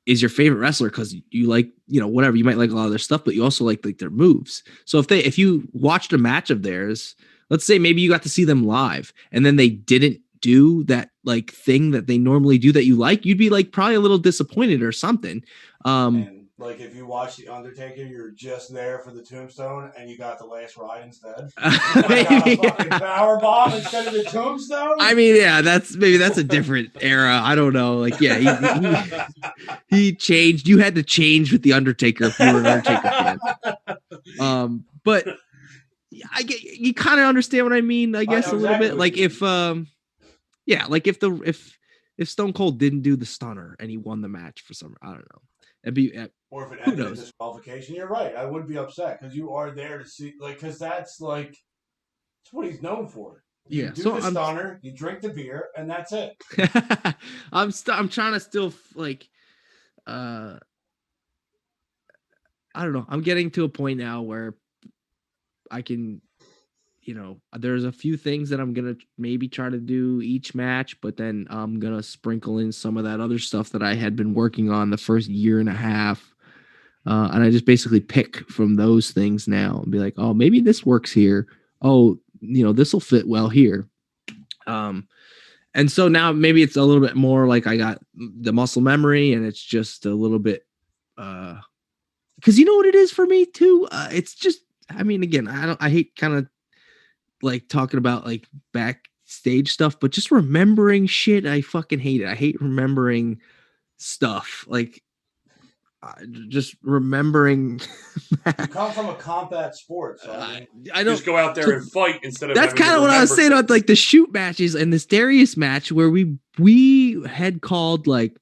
your favorite wrestler because you like, whatever, you might like a lot of their stuff, but you also like their moves. So if you watched a match of theirs, let's say maybe you got to see them live and then they didn't do that like thing that they normally do that you like, you'd be like probably a little disappointed or something. And like if you watch The Undertaker, you're just there for the tombstone and you got the last ride instead. You got a fucking power bomb instead of the tombstone. I mean, yeah, that's a different era. I don't know. Like, yeah, he changed. You had to change with The Undertaker if you were an Undertaker fan. But I get, you kind of understand what I mean, I guess, a little bit. Like if if Stone Cold didn't do the stunner and he won the match for some, I don't know. Or if it ended in disqualification, you're right. I would be upset because you are there to see, like, because that's what he's known for. You do the stunner, you drink the beer, and that's it. I'm trying to still like, I don't know. I'm getting to a point now where I can, there's a few things that I'm gonna maybe try to do each match, but then I'm gonna sprinkle in some of that other stuff that I had been working on the first year and a half. And I just basically pick from those things now and be like, oh, maybe this works here. Oh, this will fit well here. And so now maybe it's a little bit more like I got the muscle memory and it's just a little bit, because you know what it is for me too? It's just, I mean, again, I hate kind of like talking about like backstage stuff, but just remembering shit, I fucking hate it. I hate remembering stuff. Like, just remembering. You come from a combat sport, so I don't just go out there and fight instead of. That's kind of what I was saying about like the shoot matches and this Darius match where we had called like,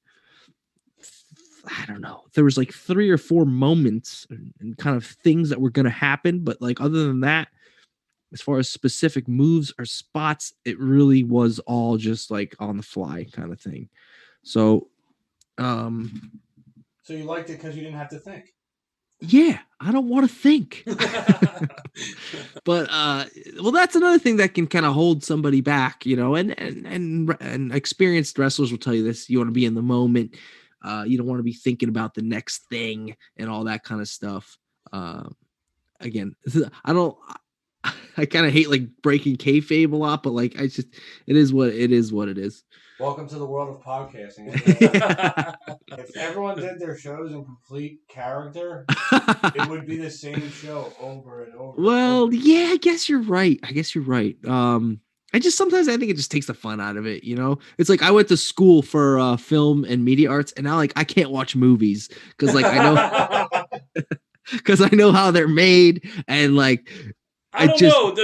I don't know, there was like 3 or 4 moments and kind of things that were going to happen, but like other than that, as far as specific moves or spots, it really was all just like on the fly kind of thing. So you liked it because you didn't have to think. Yeah, I don't want to think. But well, that's another thing that can kind of hold somebody back, you know, and experienced wrestlers will tell you this. You want to be in the moment. You don't want to be thinking about the next thing and all that kind of stuff. Again, I kind of hate like breaking kayfabe a lot, but like it is what it is. Welcome to the world of podcasting. If everyone did their shows in complete character, it would be the same show over and over. Well, yeah, I guess you're right. I sometimes I think it just takes the fun out of it, you know? It's like I went to school for film and media arts, and now like I can't watch movies because like I know how they're made, and like I don't know.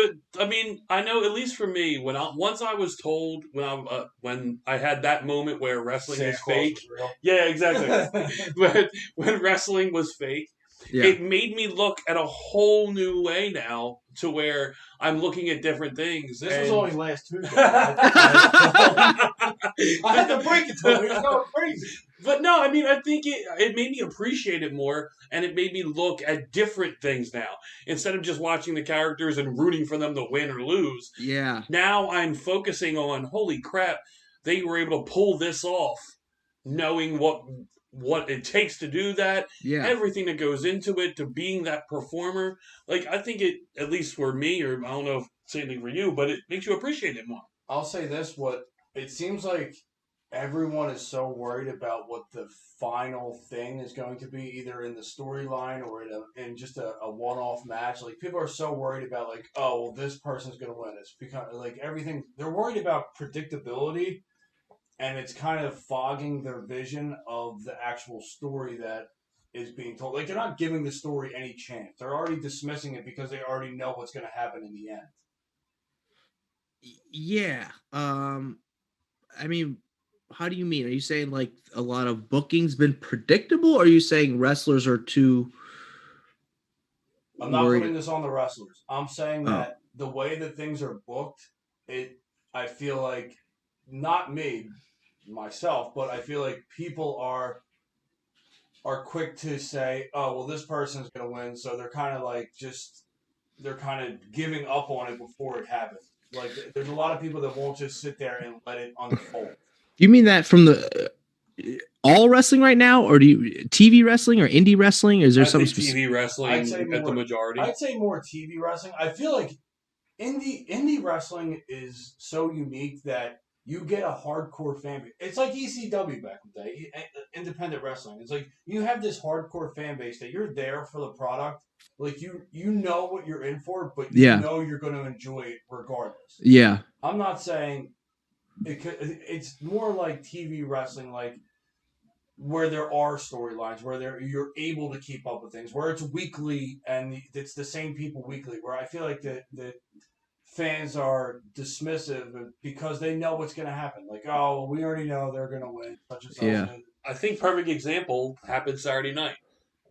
I know at least for me, once I was told when I had that moment where wrestling is fake. Yeah, exactly. when wrestling was fake, it made me look at a whole new way now to where I'm looking at different things. This was only last Tuesday. I had to break it to him. It was going crazy. But no, I mean, I think it made me appreciate it more, and it made me look at different things now. Instead of just watching the characters and rooting for them to win or lose. Yeah. Now I'm focusing on, holy crap, they were able to pull this off, knowing what it takes to do that, everything that goes into it, to being that performer. Like, I think it, at least for me, or I don't know if it's anything for you, but it makes you appreciate it more. I'll say this, it seems like everyone is so worried about what the final thing is going to be, either in the storyline or in just a one-off match. Like, people are so worried about, like, oh, well, this person's going to win. It's because, like, everything, they're worried about predictability, and it's kind of fogging their vision of the actual story that is being told. Like, they're not giving the story any chance. They're already dismissing it because they already know what's going to happen in the end. Yeah. I mean, how do you mean? Are you saying like a lot of booking's been predictable, or are you saying wrestlers are too I'm not putting this on the wrestlers. I'm saying that the way that things are booked, I feel like, not me, myself, but I feel like people are quick to say, oh, well, this person's going to win, so they're kind of like they're kind of giving up on it before it happens. Like, there's a lot of people that won't just sit there and let it unfold. You mean that from the all wrestling right now, or do you TV wrestling or indie wrestling? Or is there some TV wrestling at the majority? I'd say more TV wrestling. I feel like indie wrestling is so unique that you get a hardcore fan base. It's like ECW back in the day, independent wrestling. It's like you have this hardcore fan base that you're there for the product. Like, you know what you're in for, but you know you're going to enjoy it regardless. Yeah. I'm not saying it's more like TV wrestling, like where there are storylines, where you're able to keep up with things, where it's weekly and it's the same people weekly, where I feel like the fans are dismissive because they know what's going to happen. Like, oh, we already know they're going to win. Such and such. Yeah. I think perfect example happened Saturday night.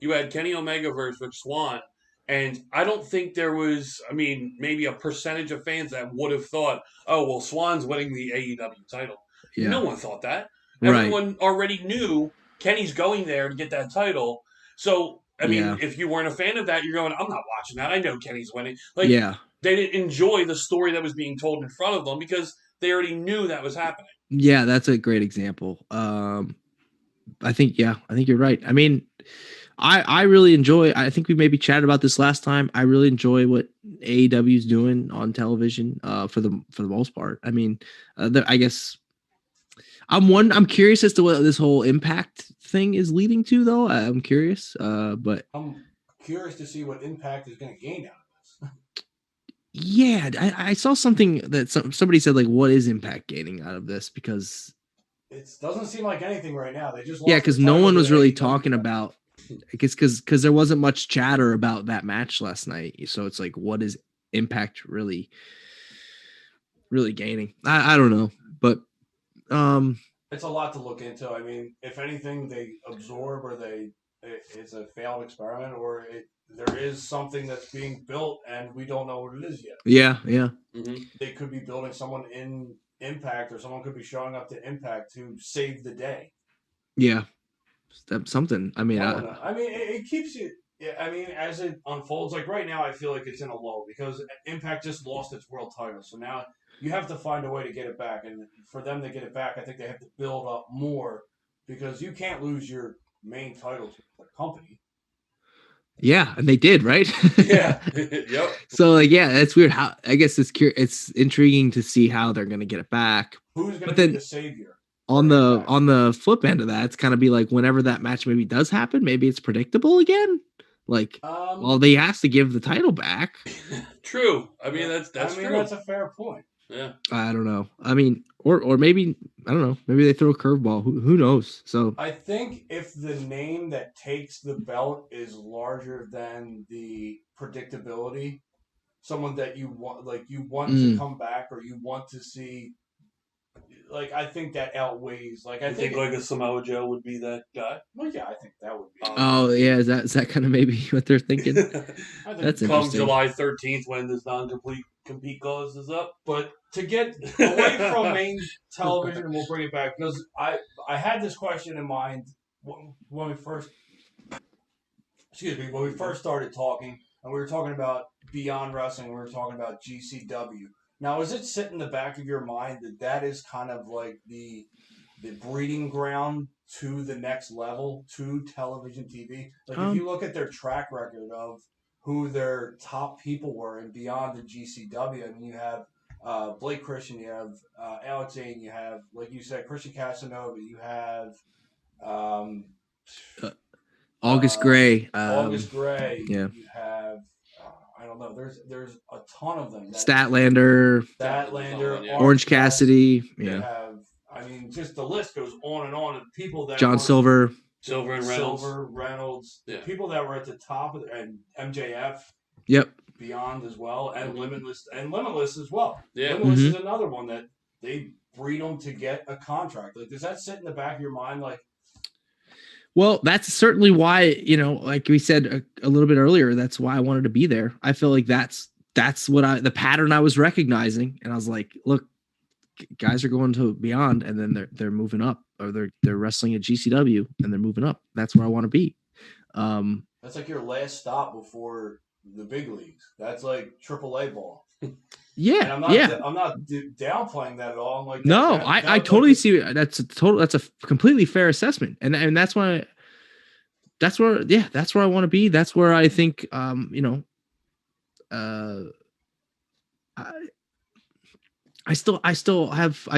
You had Kenny Omega versus Rich Swann, and I don't think there was, maybe a percentage of fans that would have thought, oh, well, Swann's winning the AEW title. Yeah. No one thought that. Everyone already knew Kenny's going there to get that title. So, if you weren't a fan of that, you're going, I'm not watching that. I know Kenny's winning. Like, they didn't enjoy the story that was being told in front of them because they already knew that was happening. Yeah, that's a great example. I think you're right. I really enjoy, I think we maybe chatted about this last time. I really enjoy what AEW is doing on television for the most part. I guess I'm curious as to what this whole Impact thing is leading to, though. I'm curious, but I'm curious to see what Impact is going to gain out of this. Yeah, I saw something that somebody said, like, what is Impact gaining out of this? Because it doesn't seem like anything right now. They just because no one was really talking about I guess because there wasn't much chatter about that match last night, so it's like, what is Impact really gaining? I don't know, but it's a lot to look into. I mean, if anything, they absorb or it's a failed experiment, or there is something that's being built and we don't know what it is yet. Yeah. Mm-hmm. They could be building someone in Impact, or someone could be showing up to Impact to save the day. Yeah, something. I mean, it keeps you. Yeah, I mean, as it unfolds, like right now, I feel like it's in a lull because Impact just lost its world title. So now you have to find a way to get it back. And for them to get it back, I think they have to build up more, because you can't lose your main title to the company. Yeah, and they did, right? Yeah. Yep. So like, yeah, that's weird. How I guess it's intriguing to see how they're gonna get it back. Who's gonna be the savior? On the flip end of that, it's kind of be like whenever that match maybe does happen, maybe it's predictable again. Like, well, they has to give the title back. True. I mean, that's true. That's a fair point. Yeah. I don't know. I mean, or maybe I don't know. Maybe they throw a curveball. Who knows? So I think if the name that takes the belt is larger than the predictability, someone that you want, to come back, or you want to see, like, I think that outweighs. Like, I think like a Samoa Joe would be that guy. Well, yeah, I think that would be. Oh yeah, is that kind of maybe what they're thinking? That's come interesting. July 13th when this non-compete clause is up. But to get away from main television, and we'll bring it back, because I had this question in mind when we first started talking, and we were talking about Beyond Wrestling, we were talking about GCW. Now, does it sit in the back of your mind that is kind of like the breeding ground to the next level, to television TV? Like, if you look at their track record of who their top people were and beyond the GCW, I mean, you have Blake Christian, you have Alex Zane, you have, like you said, Christian Casanova, you have August Gray. Yeah. You have I don't know. There's a ton of them. Statlander, Orange Cassidy. Yeah. Have, I mean, just the list goes on and on of people that John Silver and Reynolds. Yeah. People that were at the top of and MJF. Yep. Beyond as well, and Limitless as well. Yeah. Limitless is another one that they breed them to get a contract. Like, does that sit in the back of your mind? Like, well, that's certainly why, like we said a little bit earlier, that's why I wanted to be there. I feel like that's what the pattern I was recognizing. And I was like, look, guys are going to Beyond, and then they're moving up, or they're wrestling at GCW and they're moving up. That's where I want to be. That's like your last stop before the big leagues. That's like AAA ball. Yeah, and I'm not downplaying that at all. I'm like, no, I totally see. That's a completely fair assessment, and that's why. That's where I want to be. That's where I think, I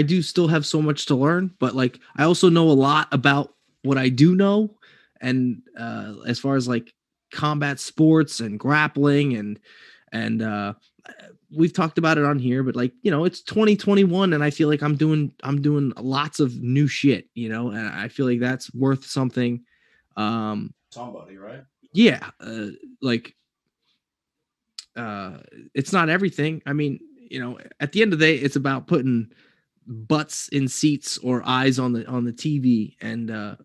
do still have so much to learn, but like, I also know a lot about what I do know. And, as far as like combat sports and grappling and we've talked about it on here, but like, it's 2021 and I feel like I'm doing lots of new shit, and I feel like that's worth something. Somebody, right? Yeah. It's not everything. I mean, at the end of the day, it's about putting butts in seats or eyes on the TV. And,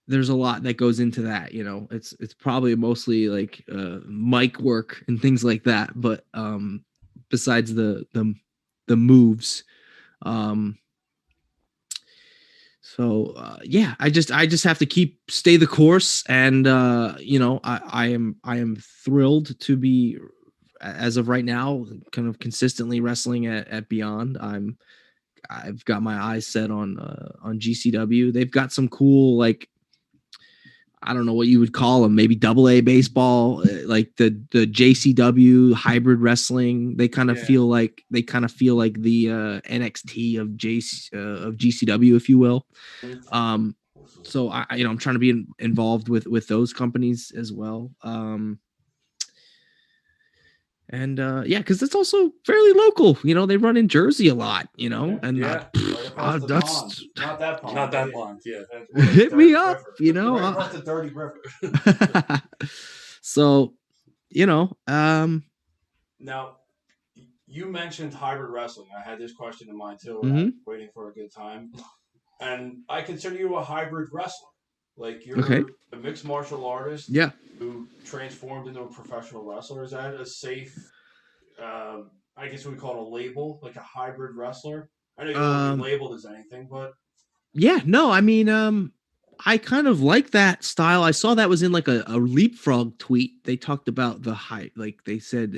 there's a lot that goes into that, it's probably mostly like, mic work and things like that. But, besides the moves, yeah, I just have to stay the course. And, I am thrilled to be, as of right now, kind of consistently wrestling at Beyond. I've got my eyes set on GCW. They've got some cool, like, I don't know what you would call them, maybe AA baseball, like the JCW hybrid wrestling. They kind of feel like the NXT of GCW, if you will. So I'm trying to be involved with those companies as well. And yeah, because it's also fairly local. They run in Jersey a lot. And right across the pond. Not that pond. Not that pond. Yeah. Hit me up. Right across the dirty river. So, Now, you mentioned hybrid wrestling. I had this question in mind too. Mhm. Waiting for a good time, and I consider you a hybrid wrestler. Like you're Okay. a mixed martial artist. Yeah. Who transformed into a professional wrestler. Is that a safe? I guess we call it a label, like a hybrid wrestler. I know you don't want to be labeled as anything, but Yeah, no, I mean, I kind of like that style. I saw that was in like a Leapfrog tweet. They talked about the height, like they said,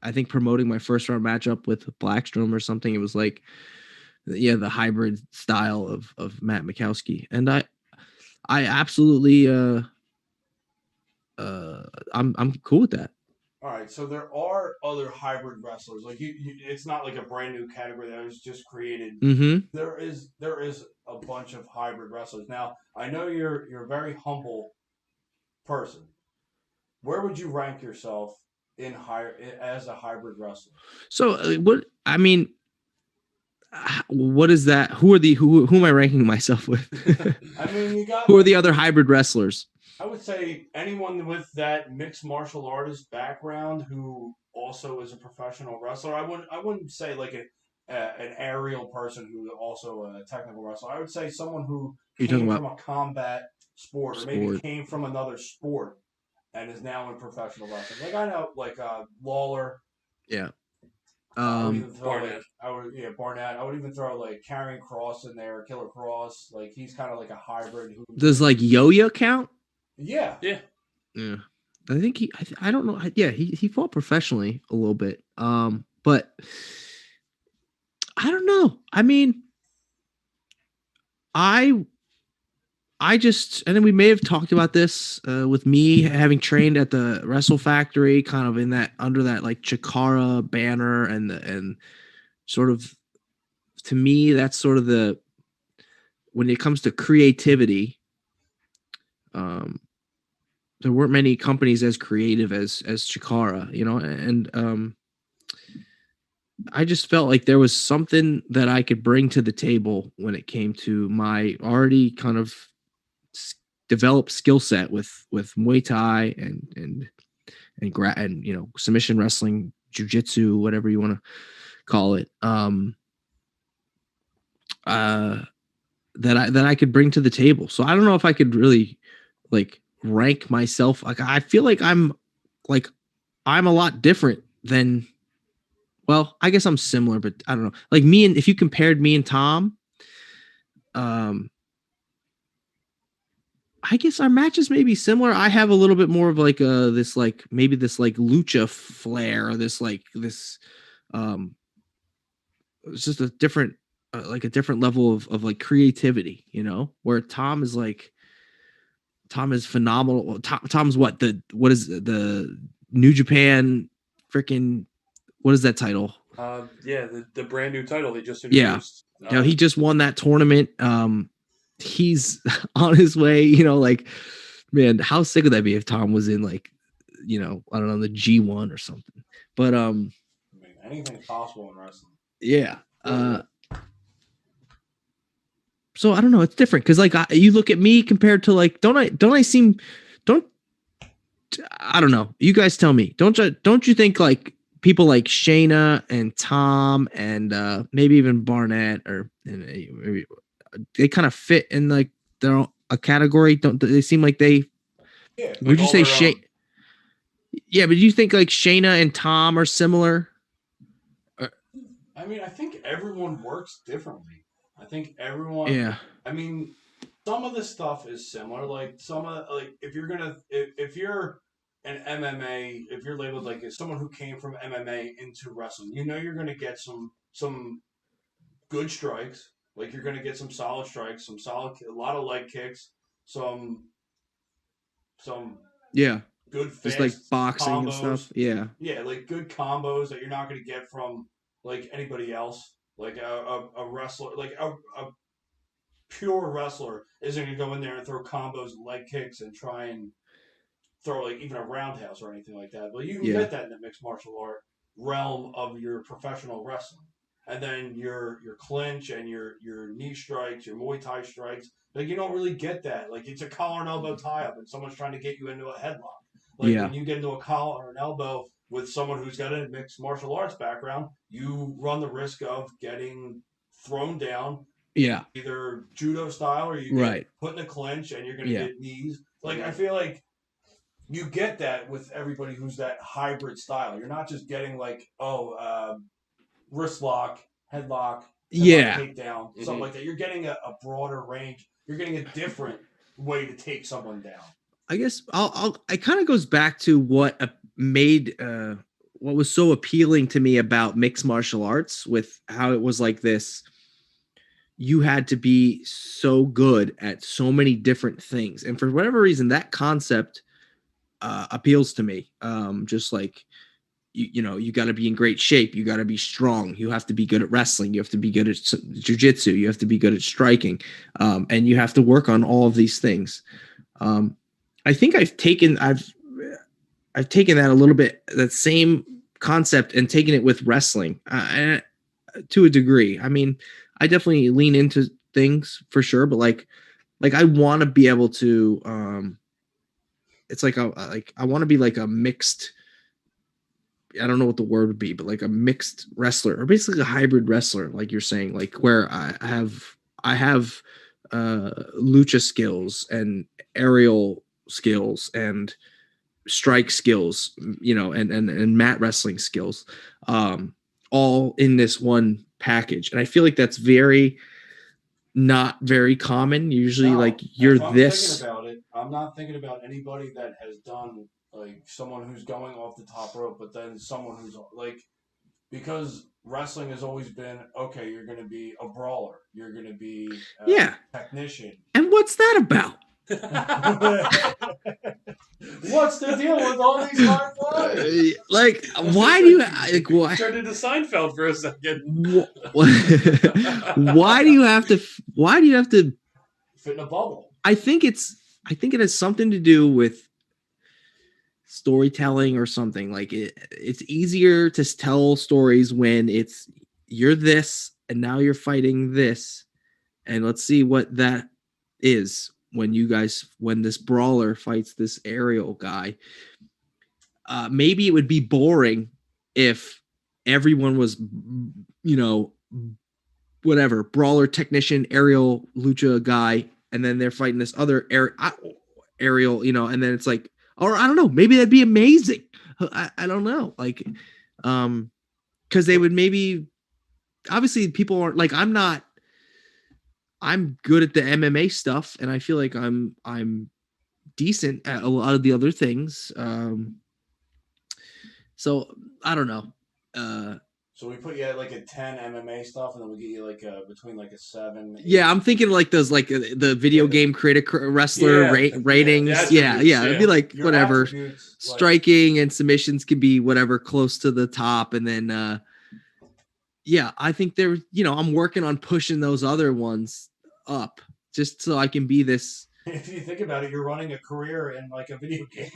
I think promoting my first round matchup with Blackstrom or something. It was like, yeah, the hybrid style of Matt Makowski, and I absolutely, I'm cool with that. all right. So there are other hybrid wrestlers. Like it's not like a brand new category that was just created. Mm-hmm. There is a bunch of hybrid wrestlers. Now I know you're a very humble person. Where would you rank yourself as a hybrid wrestler? So what I mean, what is that? Who am I ranking myself with? I mean, you got who are the other hybrid wrestlers? I would say anyone with that mixed martial artist background who also is a professional wrestler. I wouldn't say like an aerial person who's also a technical wrestler. I would say someone who came from a combat sport or maybe came from another sport and is now in professional wrestling. Like I know, like Lawler. Yeah. Barnett. Barnett. I would even throw like Karrion Kross in there, Killer Kross. Like he's kind of like a hybrid. Does like Yo-Yo count? Yeah. Yeah. I think I don't know. Yeah, he fought professionally a little bit. But I don't know. I mean, I just, and then we may have talked about this with me having trained at the Wrestle Factory, kind of in that under that like Chikara banner, and sort of to me that's sort of the when it comes to creativity. There weren't many companies as creative as Chikara, and I just felt like there was something that I could bring to the table when it came to my already kind of developed skill set with Muay Thai and submission wrestling, jiu-jitsu, whatever you want to call it. That I could bring to the table. So I don't know if I could really like rank myself. Like I feel like I'm a lot different than. Well, I guess I'm similar, but I don't know. Like me and if you compared me and Tom, I guess our matches may be similar. I have a little bit more of like this lucha flair, or this it's just a different level of like creativity, where Tom is phenomenal. Tom's what is the New Japan freaking. What is that title? The brand new title they just introduced. Yeah. He just won that tournament. He's on his way, man, how sick would that be if Tom was in like, I don't know, the G1 or something. But I mean, anything's possible in wrestling. Yeah. So I don't know, it's different because like you look at me compared to like I don't know. You guys tell me. Don't you think like people like Shayna and Tom and maybe even Barnett maybe they kind of fit in like a category? Don't they seem like they? Yeah. Would you say Shayna? Yeah, but do you think like Shayna and Tom are similar? I mean, I think everyone works differently. I think everyone. Yeah. I mean, some of the stuff is similar. Like if you're an MMA, if you're labeled like someone who came from MMA into wrestling, you're going to get some good strikes. Like you're going to get some solid strikes, a lot of leg kicks, some yeah, good fast just like boxing combos. And stuff. Yeah, yeah, like good combos that you're not going to get from like anybody else. Like a wrestler, like a pure wrestler isn't going to go in there and throw combos, leg kicks, and try and throw like even a roundhouse or anything like that. But you can Yeah. get that in the mixed martial art realm of your professional wrestling. And then your clinch and your knee strikes, your Muay Thai strikes, like you don't really get that. Like it's a collar and elbow tie up, and someone's trying to get you into a headlock. Like Yeah. when you get into a collar or an elbow with someone who's got a mixed martial arts background, you run the risk of getting thrown down. Yeah. Either judo style or you get put in a clinch and you're going to get knees. Like I feel like you get that with everybody who's that hybrid style. You're not just getting like, wrist lock, headlock, takedown, something like that. You're getting a broader range. You're getting a different way to take someone down. I guess it kind of goes back to what made what was so appealing to me about mixed martial arts, with how it was like this. You had to be so good at so many different things, and for whatever reason, that concept appeals to me. Just like you got to be in great shape, you got to be strong, you have to be good at wrestling, you have to be good at jiu-jitsu, you have to be good at striking, and you have to work on all of these things. I think I've taken that a little bit, that same concept, and taken it with wrestling to a degree. I mean, I definitely lean into things for sure, but like I want to be able to. It's like I want to be like a mixed. I don't know what the word would be, but like a mixed wrestler, or basically a hybrid wrestler, like you're saying, like where I have lucha skills and aerial skills and strike skills, and mat wrestling skills, all in this one package. And I feel like that's not very common. Usually, like you're this. I'm not thinking about anybody that has done like someone who's going off the top rope, but then someone who's like, because wrestling has always been, okay, you're going to be a brawler, you're going to be a technician. And what's that about? What's the deal with all these high flyers? Like, why do you like? Why turned into Seinfeld for a second? Why do you have to fit in a bubble? I think it has something to do with storytelling or something. Like it's easier to tell stories when you're this and now you're fighting this, and let's see what that is when this brawler fights this aerial guy. Maybe it would be boring if everyone was, whatever, brawler, technician, aerial, lucha guy, and then they're fighting this other aerial, and then it's like, or I don't know, maybe that'd be amazing. I don't know, like, because they would maybe, obviously people aren't like, I'm good at the MMA stuff, and I feel like I'm decent at a lot of the other things. So I don't know. So we put you at like a 10 MMA stuff, and then we get you like between like a 7. 8. Yeah, I'm thinking like those, like the video game creator wrestler ratings. Yeah, it'd be like your whatever. Striking and submissions can be whatever close to the top, and then I think I'm working on pushing those other ones up just so I can be this. If you think about it, you're running a career in like a video game.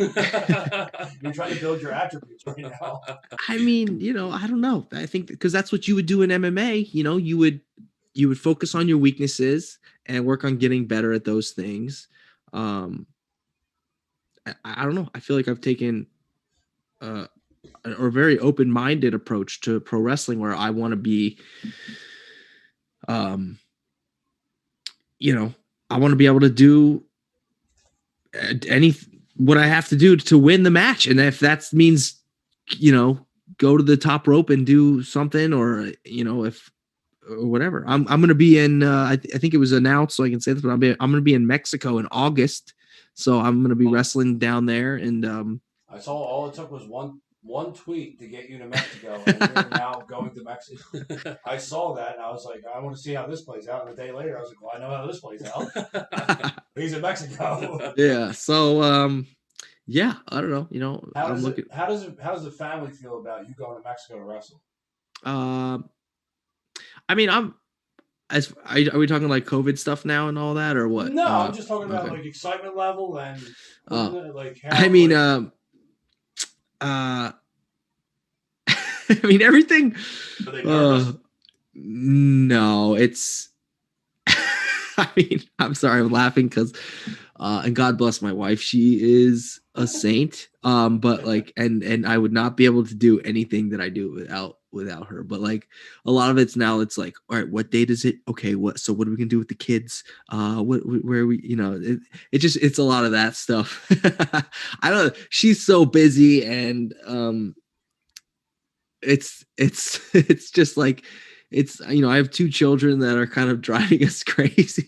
You're trying to build your attributes right now. I mean, I don't know. I think because that's what you would do in MMA. You would focus on your weaknesses and work on getting better at those things. I don't know. I feel like I've taken a very open-minded approach to pro wrestling, where I want to be, I want to be able to do what I have to do to win the match. And if that means, go to the top rope and do something, or, or whatever, I'm going to be in, I think it was announced, so I can say this, but I'm going to be in Mexico in August. So I'm going to be wrestling down there. And, I saw all it took was one tweet to get you to Mexico, and you're now going to Mexico. I saw that, and I was like, I want to see how this plays out. And a day later, I was like, well, I know how this plays out. He's in Mexico. Yeah. So, I don't know. How does the family feel about you going to Mexico to wrestle? I mean, are we talking like COVID stuff now and all that, or what? No, I'm just talking about okay. like excitement level and like how. I mean, like, I mean everything. are they nervous? No, it's. I mean, I'm sorry, I'm laughing because, and God bless my wife, she is a saint. But like, and I would not be able to do anything that I do without her. But like, a lot of it's now, it's like, all right, what date is it? Okay, so what are we gonna do with the kids? Where are we? You know, it's a lot of that stuff. I don't. She's so busy, and it's just like. It's, you know, I have 2 children that are kind of driving us crazy.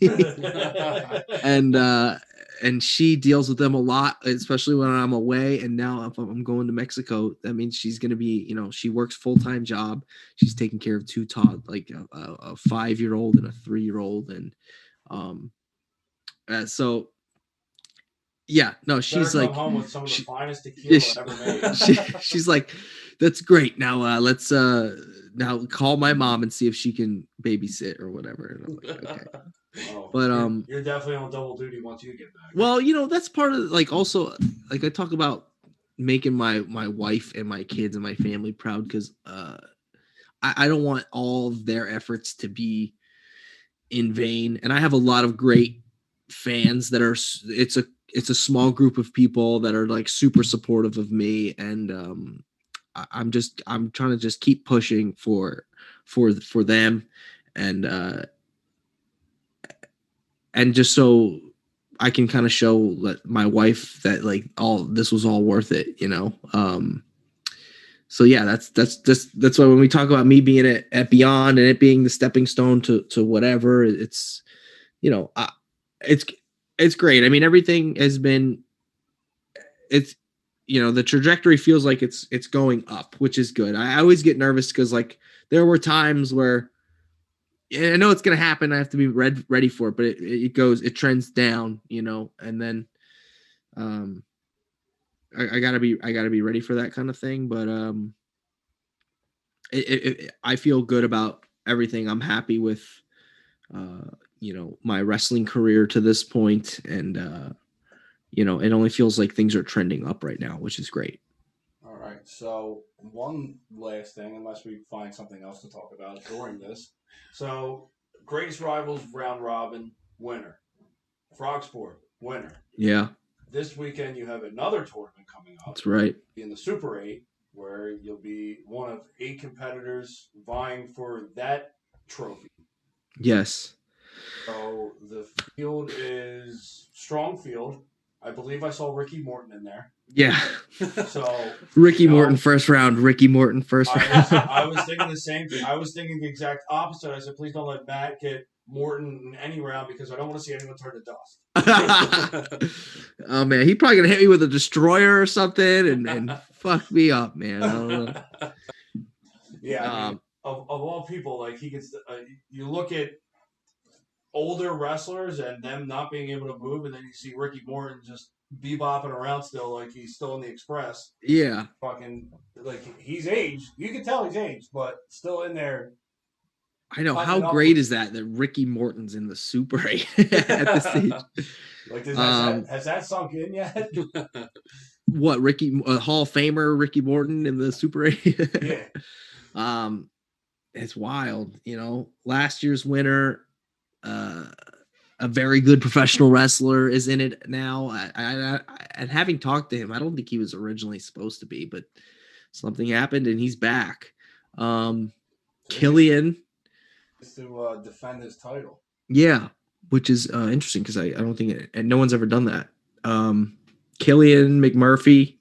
and she deals with them a lot, especially when I'm away. And now if I'm going to Mexico, that means she's going to be, you know, she works full-time job. She's taking care of 2 like a 5-year-old and a 3-year-old. And so yeah, no, she's like, home with some of the finest tequila ever made. She's like, that's great. Now let's now call my mom and see if she can babysit or whatever. And I'm like, okay. But you're definitely on double duty once you get back. Well, you know, that's part of like also like I talk about making my wife and my kids and my family proud because I don't want all of their efforts to be in vain. And I have a lot of great fans that are it's a small group of people that are like super supportive of me, and I'm trying to just keep pushing for them, and just so I can kind of show my wife that like all this was all worth it, you know. So yeah, that's why when we talk about me being at Beyond and it being the stepping stone to whatever, it's, you know, it's great. I mean, everything has been, it's, you know, the trajectory feels like it's going up, which is good. I always get nervous because like there were times where I know it's going to happen. I have to be ready for it, but it trends down, you know, and then I gotta be ready for that kind of thing. But I feel good about everything. I'm happy with, you know, my wrestling career to this point, and you know, it only feels like things are trending up right now, which is great. All right. So one last thing, unless we find something else to talk about during this. So Greatest Rivals round robin winner, Frogsport winner. Yeah. This weekend you have another tournament coming up. That's right. In the Super 8, where you'll be one of 8 competitors vying for that trophy. Yes. So the field is strong field. I believe I saw Ricky Morton in there. Yeah. So Ricky Morton first round. Ricky Morton first round. I was thinking the same thing. I was thinking the exact opposite. I said, please don't let Matt get Morton in any round because I don't want to see anyone turn to dust. Oh man, he probably gonna hit me with a destroyer or something and fuck me up, man. I don't know. Yeah, I mean, of all people, like he gets. You look at older wrestlers and them not being able to move, and then you see Ricky Morton just bebopping around still, like he's still in the Express. Yeah, fucking like he's aged. You can tell he's aged, but still in there. I know. How great is that Ricky Morton's in the Super 8 at this stage? Like, has that sunk in yet? What, Ricky, Hall of Famer Ricky Morton in the Super 8? Yeah. It's wild, you know. Last year's winner, a very good professional wrestler, is in it now. And having talked to him, I don't think he was originally supposed to be, but something happened and he's back. Killian to defend his title. Yeah, which is interesting because I don't think and no one's ever done that. Killian McMurphy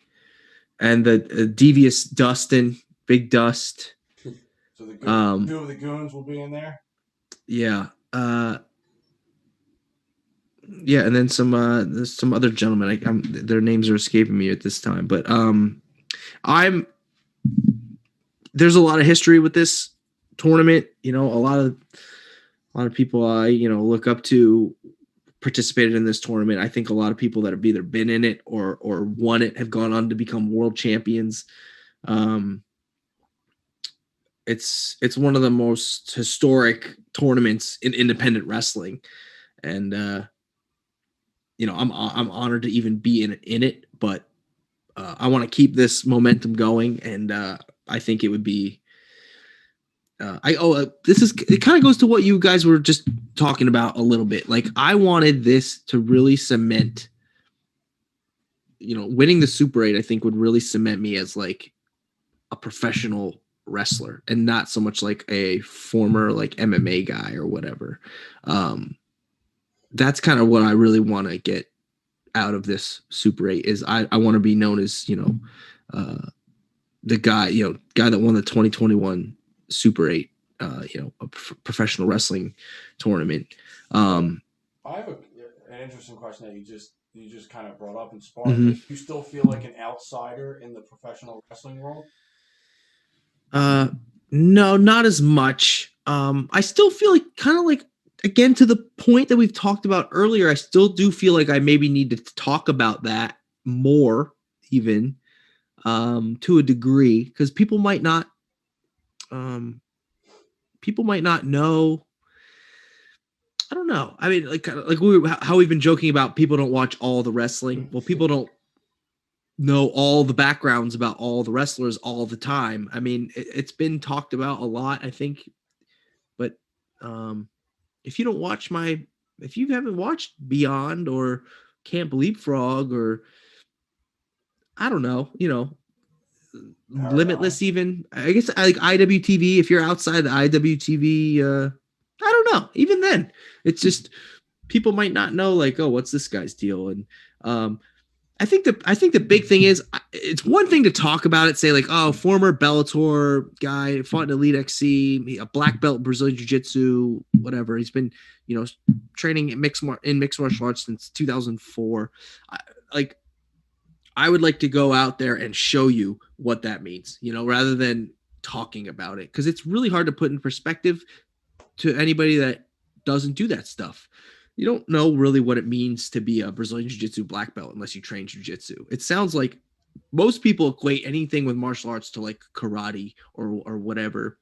and the devious Dustin, Big Dust. So the 2 of the goons will be in there. Yeah. Yeah, and then there's some other gentlemen. Their names are escaping me at this time, but there's a lot of history with this tournament. You know, a lot of people I look up to participated in this tournament. I think a lot of people that have either been in it or won it have gone on to become world champions. it's one of the most historic tournaments in independent wrestling, and I'm honored to even be in it, but I want to keep this momentum going, and I think it would be. It kind of goes to what you guys were just talking about a little bit. Like, I wanted this to really cement, winning the Super 8, I think would really cement me as like a professional wrestler and not so much like a former like MMA guy or whatever. That's kind of what I really want to get out of this Super 8 is I want to be known as, the guy that won the 2021 Super 8, a professional wrestling tournament. I have an interesting question that you just kind of brought up and sparked. Mm-hmm. You still feel like an outsider in the professional wrestling world? No, not as much. I still feel like kind of like, again, to the point that we've talked about earlier, I still do feel like I maybe need to talk about that more, even to a degree, because people might not know. I don't know. I mean, like how we've been joking about people don't watch all the wrestling. Well, people don't know all the backgrounds about all the wrestlers all the time. I mean, it's been talked about a lot, I think, but if you haven't watched Beyond or Can't Believe Frog or I don't know, Limitless, even I guess like IWTV, if you're outside the IWTV, I don't know, even then it's just people might not know like, oh, what's this guy's deal? And I think the big thing is it's one thing to talk about it, say like, oh, former Bellator guy, fought in Elite XC, a black belt in Brazilian Jiu-Jitsu, whatever. He's been, training in mixed martial arts since 2004. I would like to go out there and show you what that means, rather than talking about it, because it's really hard to put in perspective to anybody that doesn't do that stuff. You don't know really what it means to be a Brazilian Jiu-Jitsu black belt unless you train Jiu-Jitsu. It sounds like most people equate anything with martial arts to like karate or whatever.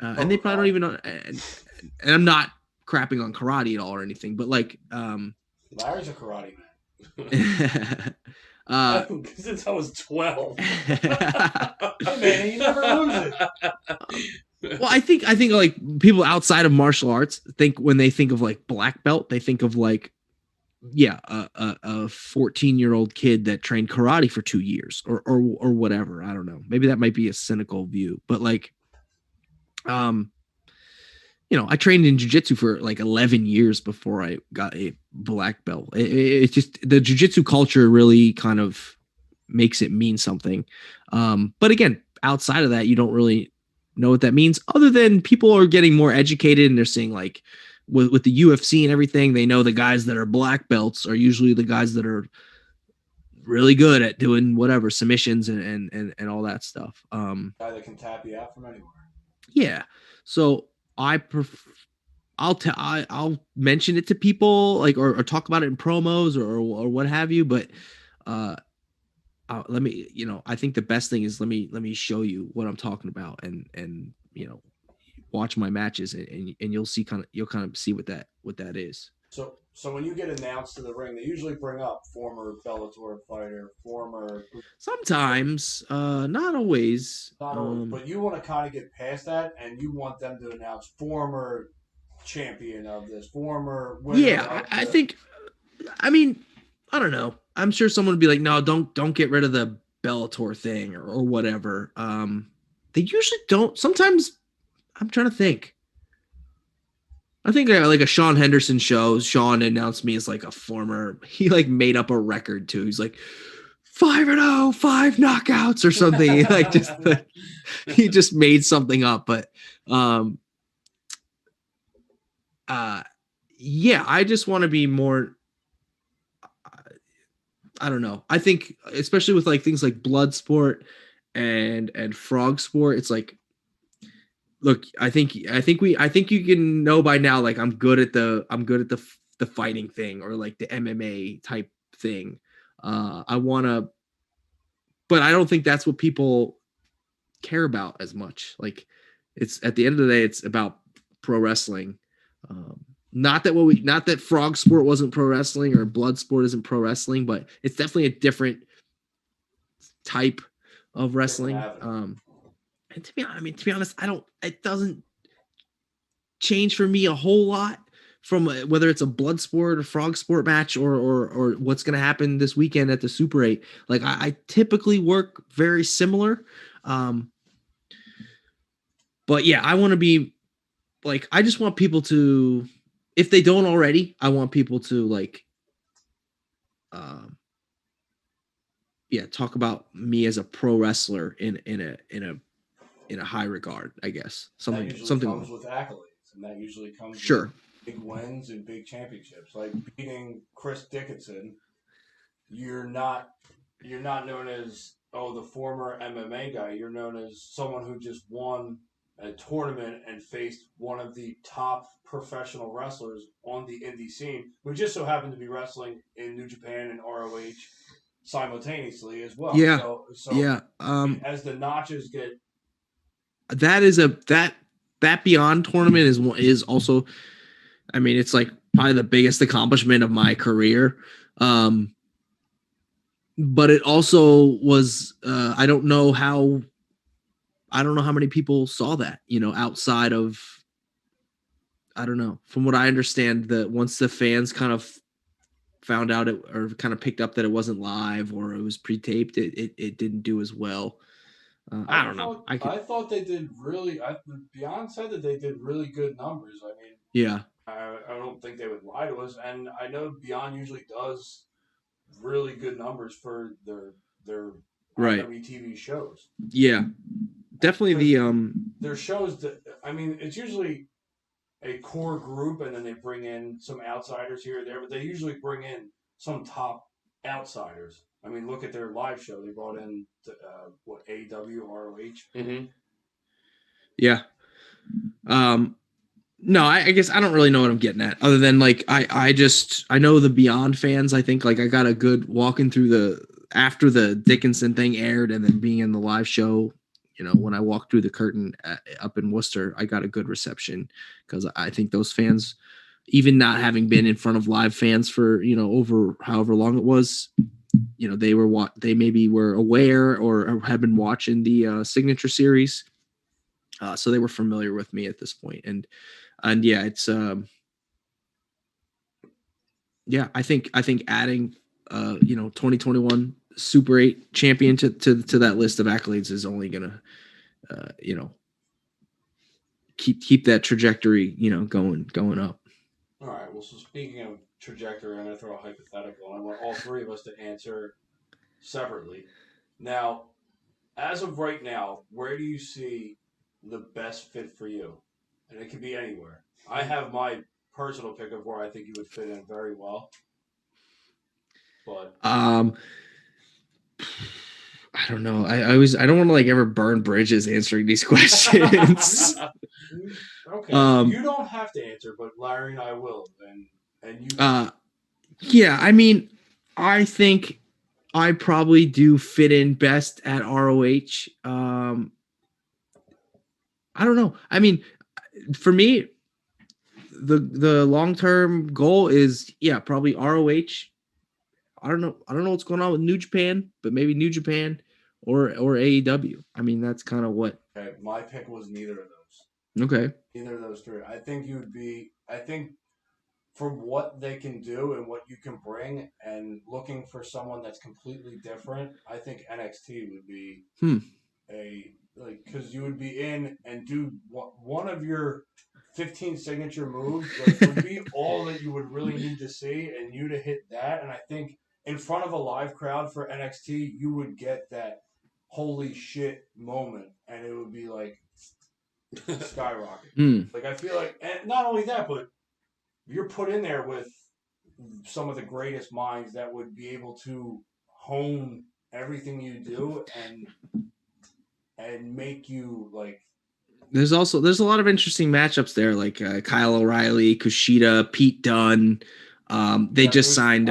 And they probably don't even know. And I'm not crapping on karate at all or anything, but like, Larry's a karate man. Since I was 12. Hey man, you never lose it. Well, I think like people outside of martial arts think when they think of like black belt, they think of like, a 14-year-old kid that trained karate for 2 years or whatever. I don't know. Maybe that might be a cynical view, but like, I trained in jiu-jitsu for like 11 years before I got a black belt. It's just the jiu-jitsu culture really kind of makes it mean something. But again, outside of that, you don't really know what that means, other than people are getting more educated and they're seeing like with the UFC and everything, they know the guys that are black belts are usually the guys that are really good at doing whatever submissions and all that stuff. Guy that can tap you out from anywhere. Yeah. So I'll mention it to people like or talk about it in promos or what have you, but let me, I think the best thing is let me show you what I'm talking about and watch my matches and you'll kind of see what that is. So when you get announced to the ring, they usually bring up former Bellator fighter, sometimes, not always. Not always, but you want to kind of get past that, and you want them to announce former champion of this, former winner. Yeah, I think. I mean, I don't know. I'm sure someone would be like, "No, don't get rid of the Bellator thing or whatever." They usually don't. Sometimes I'm trying to think. I think like a Sean Henderson show. Sean announced me as like a former. He like made up a record too. He's like 5-0, 5 knockouts or something. He just made something up. But yeah, I just want to be more. I don't know. I think especially with like things like Bloodsport and Frogsport, it's like. Look, I think you can know by now, like I'm good at the fighting thing or like the MMA type thing. But I don't think that's what people care about as much. Like it's at the end of the day, it's about pro wrestling. Not that Frogsport wasn't pro wrestling or Bloodsport isn't pro wrestling, but it's definitely a different type of wrestling. And to be honest, it doesn't change for me a whole lot from whether it's a Bloodsport or Frogsport match or what's going to happen this weekend at the Super 8. Like I typically work very similar. But yeah, I want to be like, I just want people to, if they don't already, I want people to like, talk about me as a pro wrestler in a high regard, I guess. Something comes with accolades, and that usually comes with big wins and big championships. Like beating Chris Dickinson, you're not known as the former MMA guy. You're known as someone who just won a tournament and faced one of the top professional wrestlers on the indie scene, who just so happened to be wrestling in New Japan and ROH simultaneously as well. Yeah. As the notches get, that Beyond tournament is also, I mean, it's like probably the biggest accomplishment of my career. But it also was, I don't know how many people saw that, outside of, I don't know. From what I understand, that once the fans kind of found out or kind of picked up that it wasn't live or it was pre-taped, it didn't do as well. I don't know. I thought they did really. Beyond said that they did really good numbers. I mean, yeah. I don't think they would lie to us, and I know Beyond usually does really good numbers for their WTV shows. Yeah, definitely their shows that, I mean, it's usually a core group, and then they bring in some outsiders here or there, but they usually bring in some top outsiders. I mean, look at their live show. They brought in AEW, ROH. Mm-hmm. Yeah. No, I guess I don't really know what I'm getting at, other than like I know the Beyond fans. I think like I got a good walking through after the Dickinson thing aired and then being in the live show. When I walked through the curtain up in Worcester, I got a good reception because I think those fans, even not having been in front of live fans for over however long it was, they maybe were aware or had been watching the Signature series, so they were familiar with me at this point. And yeah, it's I think adding 2021 Super 8 champion to that list of accolades is only gonna keep that trajectory going up. All right. Well, so speaking of trajectory, I'm going to throw a hypothetical. I want all three of us to answer separately. Now, as of right now, where do you see the best fit for you? And it can be anywhere. I have my personal pick of where I think you would fit in very well. But I don't know. I don't want to like ever burn bridges answering these questions. Okay. You don't have to answer, but Larry and I will. And you. Yeah. I mean, I think I probably do fit in best at ROH. I don't know. I mean, for me, the long-term goal is probably ROH. I don't know what's going on with New Japan, but maybe New Japan or AEW. I mean, that's kind of what. Okay, my pick was neither of those. Okay. Neither of those three. I think from what they can do and what you can bring, and looking for someone that's completely different, I think NXT would be because you would be in and do one of your 15 signature moves would be all that you would really need to see, and you to hit that. And I think in front of a live crowd for NXT, you would get that holy shit moment, and it would be like skyrocket. Like I feel like, and not only that, but you're put in there with some of the greatest minds that would be able to hone everything you do and make you like. There's a lot of interesting matchups there, like Kyle O'Reilly, Kushida, Pete Dunne. They just signed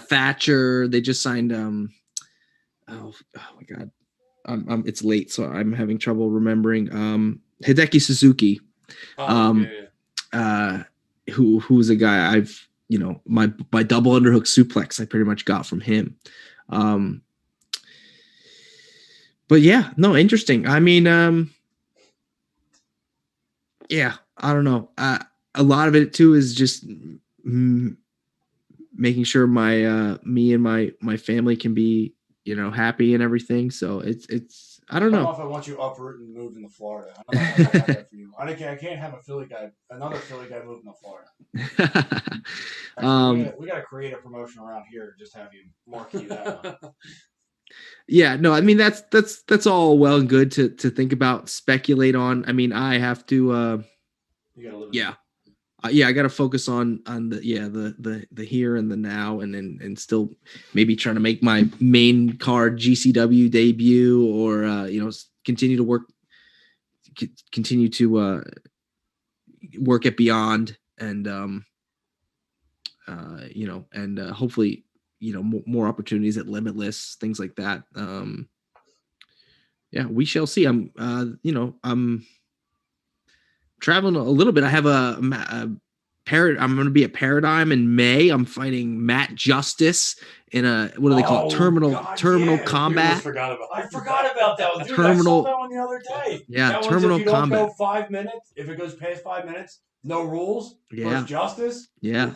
Thatcher. They just signed oh my god, it's late, so I'm having trouble remembering. Hideki Suzuki, who's a guy I've, my double underhook suplex I pretty much got from him. But yeah, no, interesting. I mean, yeah, I don't know. A lot of it too is just making sure me and my family can be, happy and everything. So it's I don't know. If I want you uprooting and moving to Florida. I don't know if I got that for you. I can't have another Philly guy moving to Florida. Actually, we got to create a promotion around here. Just have you marquee that one. Yeah, no, I mean that's all well and good to think about, speculate on. I mean, I have to I got to focus on the here and the now, and still maybe trying to make my main card GCW debut, or continue to work at Beyond, and hopefully more opportunities at Limitless, things like that. We shall see. I'm traveling a little bit. I have I'm going to be at Paradigm in May. I'm fighting Matt Justice in a, what do they call it? Terminal combat. I forgot about that one. Dude, Terminal, I saw that one the other day. Yeah, that terminal if you combat. don't go 5 minutes, if it goes past 5 minutes, no rules. Versus Justice. Yeah,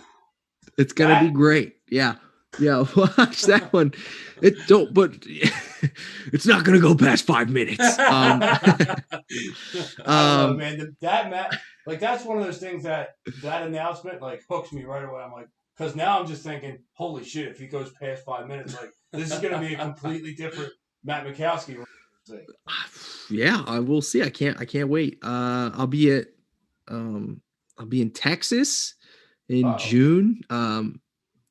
it's gonna be great. Yeah, watch that one. But it's not gonna go past 5 minutes. I don't know, man. That's one of those things that announcement hooks me right away. I'm like, because now I'm just thinking, holy shit, if he goes past 5 minutes, this is gonna be a completely different Matt Makowski. Yeah, I will see. I can't wait. I'll be in Texas in June.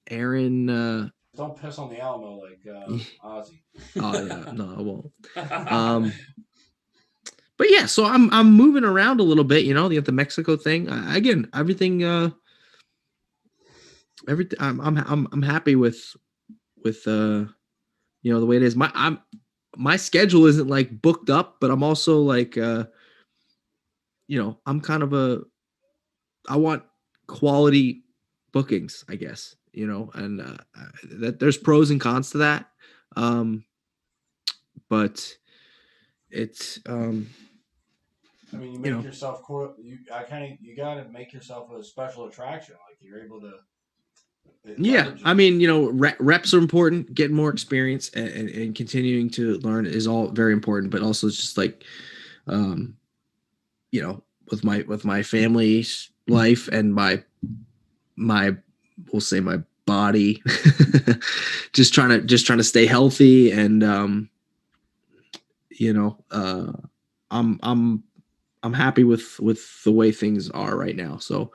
Aaron, don't piss on the Alamo like Ozzy. Oh yeah, no, I won't. But yeah, so I'm moving around a little bit. You got the Mexico thing. Again, everything. I'm happy with the way it is. My schedule isn't booked up, but I'm also I'm kind of I want quality bookings, I guess. And that there's pros and cons to that. But it's I mean, you make yourself you gotta make yourself a special attraction. You're able to. Yeah, I mean, reps are important. Getting more experience and continuing to learn is all very important. But also, it's just with my family's life and my we'll say my body, just trying to stay healthy, and I'm happy with the way things are right now. So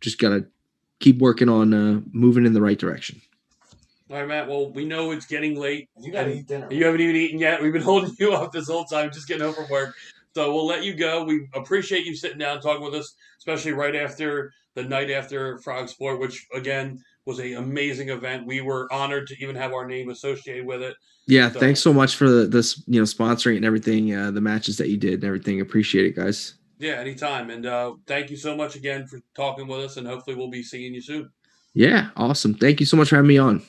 just gotta keep working on moving in the right direction. All right, Matt. Well, we know it's getting late. You gotta eat dinner. You haven't even eaten yet. We've been holding you up this whole time, just getting home from work. So we'll let you go. We appreciate you sitting down and talking with us, especially right after the night after Frogsport, which again was an amazing event. We were honored to even have our name associated with it. Yeah, so, thanks so much for this, sponsoring and everything, the matches that you did and everything. Appreciate it, guys. Yeah, anytime. And thank you so much again for talking with us, and hopefully we'll be seeing you soon. Yeah, awesome. Thank you so much for having me on.